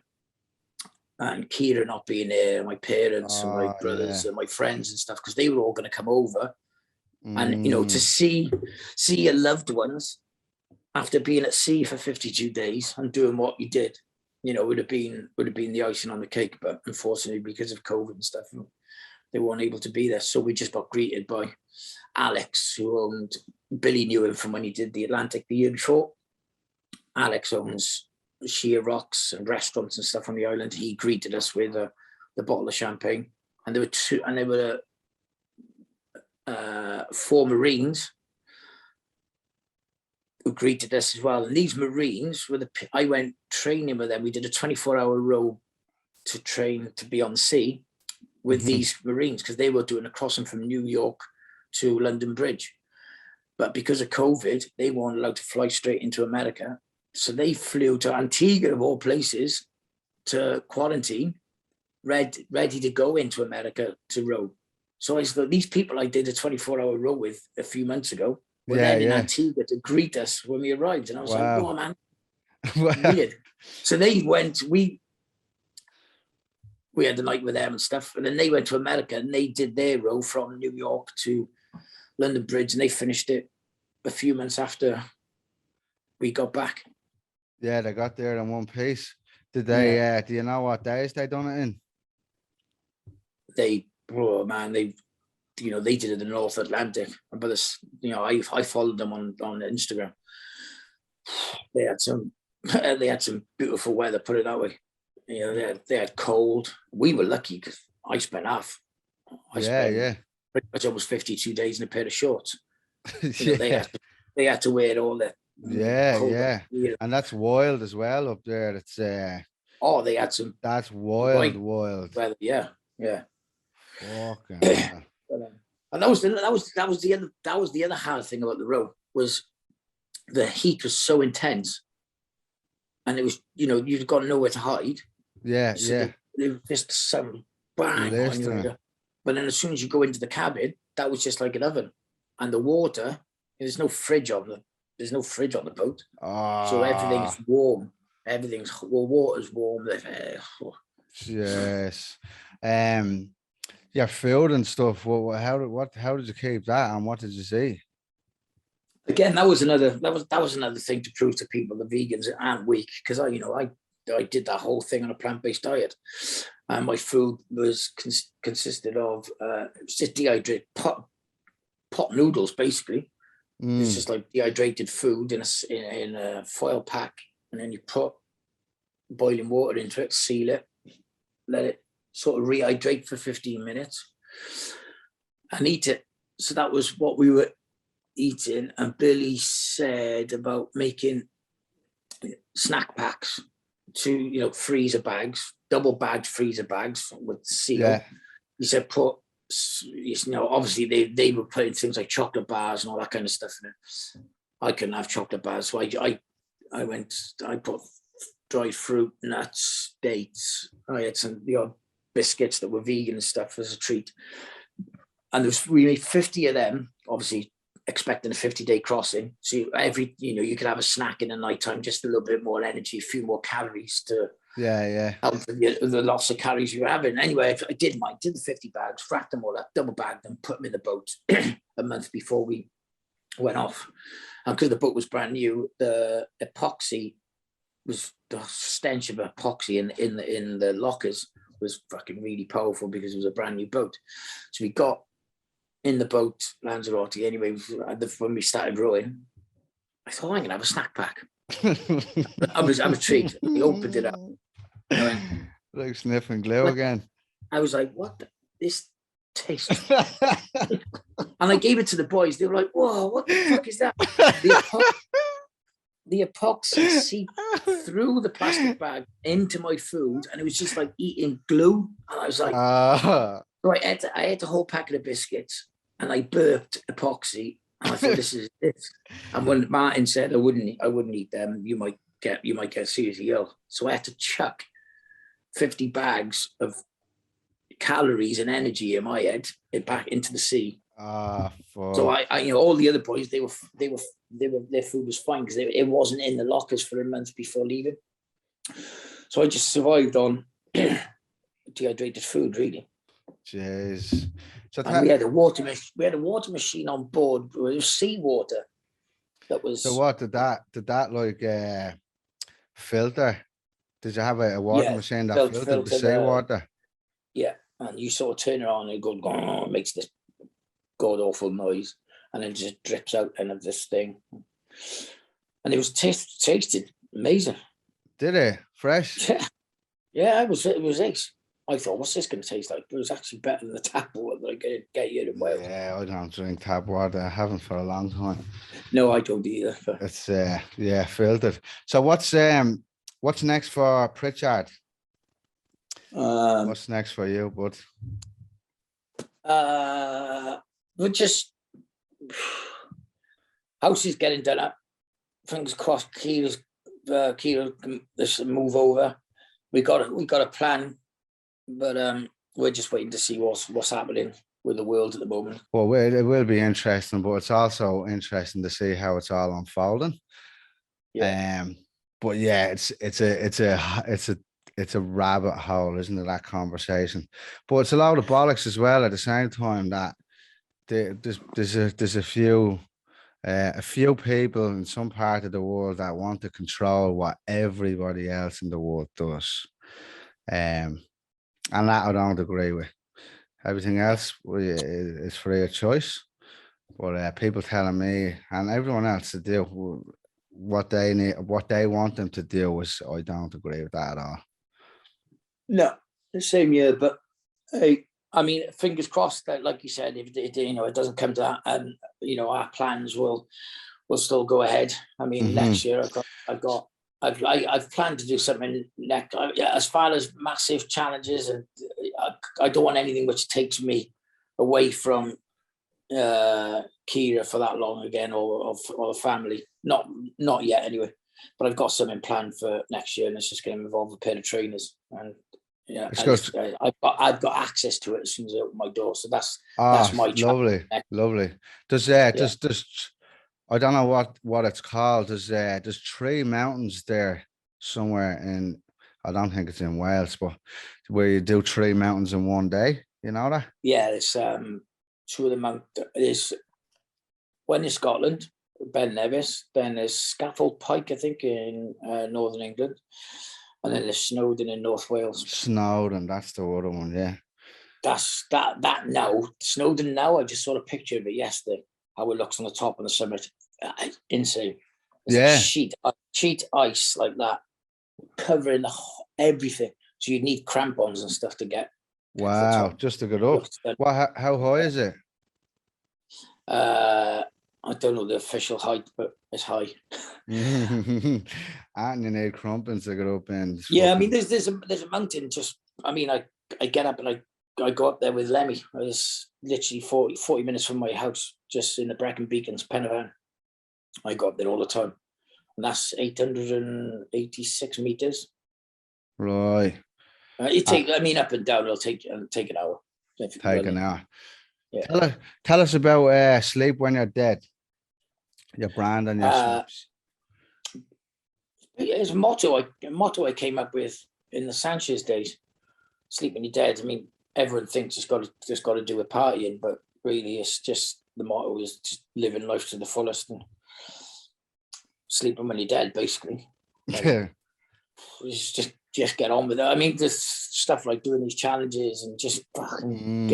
and Kira not being there, my parents and my brothers and my friends and stuff, because they were all going to come over. And, to see your loved ones after being at sea for 52 days and doing what you did, would have been the icing on the cake. But unfortunately, because of COVID and stuff, they weren't able to be there. So we just got greeted by Alex, who owned, Billy knew him from when he did the Atlantic the year before. Alex owns sheer rocks and restaurants and stuff on the island. He greeted us with the bottle of champagne, and there were 4 Marines who greeted us as well. And these Marines I went training with them. We did a 24-hour row to train to be on sea with these Marines, because they were doing a crossing from New York to London Bridge. But because of COVID, they weren't allowed to fly straight into America. So they flew to Antigua, of all places, to quarantine, ready to go into America to row. So I thought, these people I did a 24-hour row with a few months ago were then in Antigua to greet us when we arrived. And I was like, oh, man, weird. So they went, we had the night with them and stuff. And then they went to America and they did their row from New York to London Bridge, and they finished it a few months after we got back. Yeah, they got there in one piece. Did they, do you know what days they done it in? They did it in the North Atlantic. But this, I followed them on Instagram. They had some beautiful weather, put it that way. They had cold. We were lucky because I spent half. I spent pretty much almost 52 days in a pair of shorts. They had to wear all that. And that's wild as well up there. It's they had some. That's wild. Weather. Yeah. Fucking and that was the other hard thing about the row was the heat was so intense, and it was you've got nowhere to hide. It was just some bang on you. But then as soon as you go into the cabin, that was just like an oven, and the water. There's no fridge on the boat, so everything's warm. Water's warm. Yes. Your food and stuff. How did you keep that, and what did you see? Again, that was another thing to prove to people the vegans aren't weak, because I did that whole thing on a plant-based diet, and my food was consisted of just dehydrated pot noodles, basically. It's just like dehydrated food in a foil pack, and then you put boiling water into it, seal it, let it sort of rehydrate for 15 minutes, and eat it. So that was what we were eating. And Billy said about making snack packs to freezer bags, double bagged freezer bags with seal. He said obviously they were putting things like chocolate bars and all that kind of stuff in it. I couldn't have chocolate bars, so I put dried fruit, nuts, dates. I had the odd biscuits that were vegan and stuff as a treat. And we made 50 of them, obviously expecting a 50-day crossing. So you could have a snack in the nighttime, just a little bit more energy, a few more calories to help the loss of calories you were having. Anyway, I did the 50 bags, wrapped them all up, double bagged them, put them in the boat a month before we went off. And because the boat was brand new, the epoxy was the stench of epoxy in the lockers was fucking really powerful because it was a brand new boat. So we got in the boat, Lanzarote. Anyway, when we started rowing, I thought, I'm gonna have a snack pack. I was intrigued. I opened it up. Like sniffing glue again. I was like, what this tastes? And I gave it to the boys. They were like, whoa, what the fuck is that? The epoxy seeped through the plastic bag into my food, and it was just like eating glue. And I was like, so I ate a whole packet of biscuits, and I burped epoxy. And I thought, this is it. And when Martin said I wouldn't eat them, you might get seriously ill. So I had to chuck 50 bags of calories and energy in my head back into the sea. So I all the other boys, their food was fine because it wasn't in the lockers for a month before leaving. So I just survived on dehydrated food, really. Jeez. So we had a water machine on board. It was seawater. That was. So what did that like filter? Did you have a water machine that filtered the seawater? Yeah, and you sort of turn it on and it makes this god awful noise, and then it just drips out of this thing. And it was tasted amazing. Did it? Fresh? Yeah, it was ace. I thought, what's this going to taste like? But it was actually better than the tap water that I get here in Wales. Yeah, I don't drink tap water. I haven't for a long time. No, I don't either. But... It's filtered. So what's next for Pritchard? What's next for you, bud? We're just house is getting done up. Fingers crossed, Keela's this move over. We got a plan, but we're just waiting to see what's happening with the world at the moment. Well, it will be interesting, but it's also interesting to see how it's all unfolding. Yeah. But yeah, it's a rabbit hole, isn't it, that conversation? But it's a lot of bollocks as well at the same time, that there's a few people in some part of the world that want to control what everybody else in the world does. And that I don't agree with. Everything else is free of choice. But people telling me and everyone else to do what they need, what they want them to do, is I don't agree with that at all. No, the same year, but hey, I mean, fingers crossed that, like you said, if it doesn't come to that, and our plans will still go ahead. I mean, next year I've planned to do something next, as far as massive challenges, and I don't want anything which takes me away from Kira for that long again, or the family. Not yet, anyway. But I've got something planned for next year, and it's just going to involve a pair of trainers. And I've got access to it as soon as I open my door. So that's my lovely. Does I don't know what it's called. There's 3 mountains there somewhere in, I don't think it's in Wales, but where you do 3 mountains in one day. You know that? Yeah, it's 2 of the mountains. There's one in Scotland, Ben Nevis. Then there's Scaffold Pike, I think, in northern England, and then there's Snowdon in North Wales. Snowdon, that's the other one, yeah. That's that now. Snowdon now. I just saw a picture of it yesterday. How it looks on the top of the summit. Insane. It's sheet ice like that, covering everything. So you'd need crampons and stuff to get. Wow, just to get up. Well, how high is it? I don't know the official height, but it's high. And you need crumpets to get up in. Yeah, I mean, there's a mountain. Just, I mean, I get up and I go up there with Lemmy. It's literally 40 minutes from my house, just in the Brecon Beacons, Penavan. I go up there all the time, and that's 886 meters. Right. I mean, up and down, it'll take an hour. Take an hour. Yeah. Tell us about sleep when you're dead. Your brand and your sleeps. It's a motto I came up with in the Sanchez days. Sleep when you're dead. I mean, everyone thinks it's just got to do with partying, but really, it's just, the motto is just living life to the fullest and sleeping when you're dead, basically. It's just get on with it. I mean, there's stuff like doing these challenges and just fucking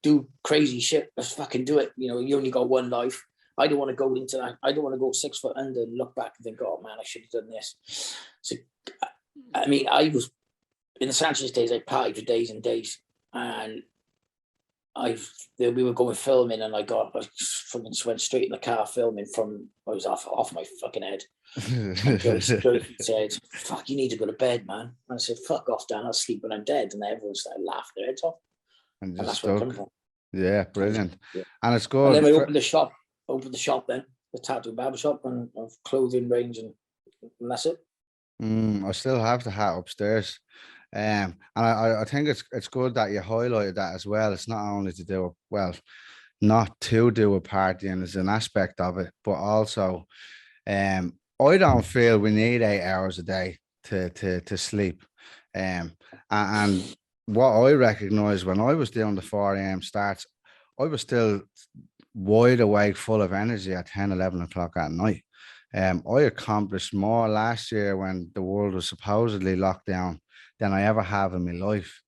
do crazy shit. Let's fucking do it. You only got one life. I don't want to go into that. I don't want to go 6 foot under and look back and think, oh man, I should have done this. So, I mean, I was in the Sanchez days. I partied for days and days, and we were going filming, and I fucking went straight in the car filming I was off my fucking head. And Joey said, fuck, you need to go to bed, man. And I said, fuck off, Dan, I'll sleep when I'm dead. And everyone started laughing their heads off. And that's where I come from. Yeah, brilliant. Yeah. And it's good. And then we opened the shop then, the tattoo barber shop, and clothing range, and that's it. I still have the hat upstairs. And I think it's good that you highlighted that as well. It's not only to do not to do with partying as an aspect of it, but also I don't feel we need 8 hours a day to sleep. And what I recognized when I was doing the 4 a.m. starts, I was still wide awake, full of energy at 10, 11 o'clock at night. I accomplished more last year when the world was supposedly locked down than I ever have in my life.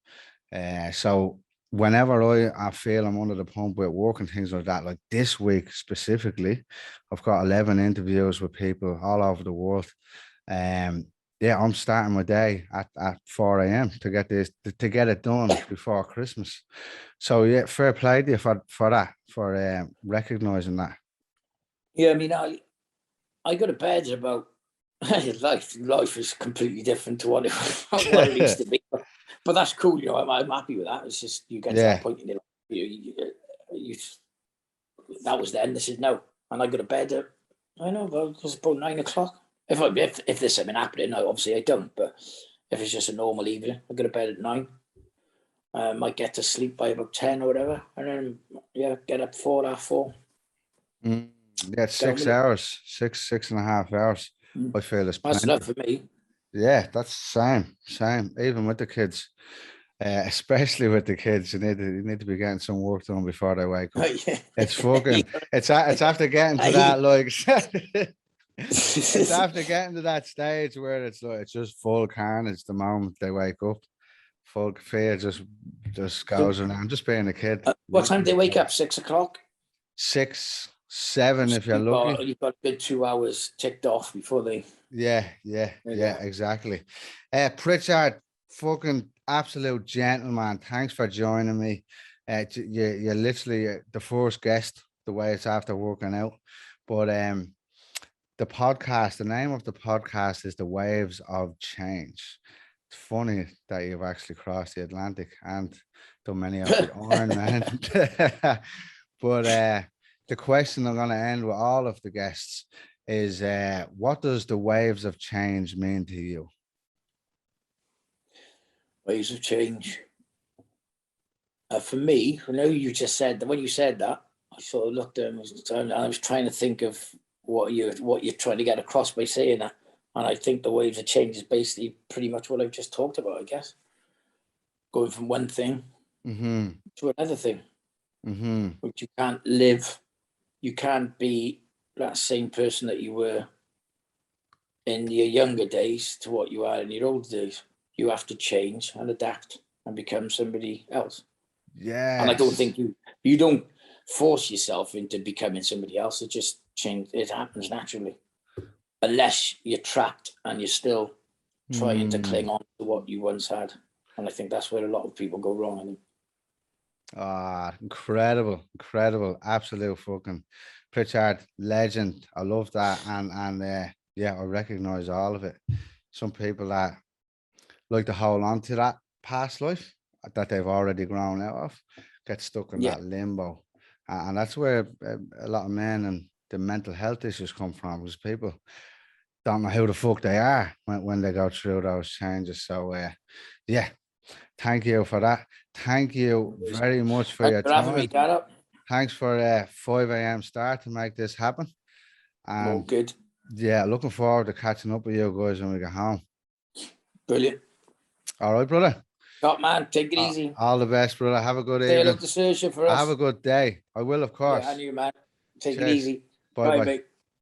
So whenever I feel I'm under the pump with work and things like that, like this week specifically, I've got 11 interviews with people all over the world. I'm starting my day at 4 a.m. to get it done before Christmas. So yeah, fair play to you for that, for recognizing that. Yeah, I mean, I go to bed at about life is completely different to what it used to be. But that's cool, I'm happy with that. It's just you get to that point in your life, that was then. This is now. And I go to bed at, I know, well, it was about 9 o'clock. If there's something happening, no, obviously I don't. But if it's just a normal evening, I go to bed at 9. Might get to sleep by about 10 or whatever. And then, yeah, get up 4, half 4. Yeah, 6 hours, 6.5 hours. I feel it's plenty. That's enough for me. Yeah, that's same. Even with the kids, especially with the kids, you need to be getting some work done before they wake up. Yeah. It's fucking. It's after getting to that, like. It's after getting to that stage where it's like it's just full carnage the moment they wake up. Full fear just goes around. Just being a kid. What time do they wake up? 6 o'clock. 6, 7 if you're lucky. You've got a good 2 hours ticked off before they. Yeah, exactly. Pritchard, fucking absolute gentleman. Thanks for joining me. You're literally the first guest. The way it's after working out, but the podcast. The name of the podcast is The Waves of Change. It's funny that you've actually crossed the Atlantic and done many of the Ironman. But the question I'm going to end with all of the guests is, what does the waves of change mean to you? Waves of change. For me, I know you just said that when you said that, I sort of looked at and I was trying to think of what you're trying to get across by saying that. And I think the waves of change is basically pretty much what I've just talked about, I guess. Going from one thing to another thing. Which you can't live. You can't be that same person that you were in your younger days to what you are in your old days. You have to change and adapt and become somebody else. Yeah. And I don't think you don't force yourself into becoming somebody else. It just change. It happens naturally. Unless you're trapped and you're still trying to cling on to what you once had. And I think that's where a lot of people go wrong, I think. Incredible, absolute fucking Pritchard legend. I love that, and yeah, I recognize all of it. Some people that like to hold on to that past life that they've already grown out of, get stuck in that limbo, and that's where a lot of men and the mental health issues come from, because people don't know who the fuck they are when they go through those changes. So yeah. Thank you for that. Thank you very much for your time. Having me, Darragh. Thanks for 5 a.m. start to make this happen. And good. Yeah, looking forward to catching up with you guys when we get home. Brilliant. All right, brother. Top man, take it easy. All the best, brother. Have a good evening. Look to search for us. Have a good day. I will, of course. Yeah, and you, man. Take it easy. Bye.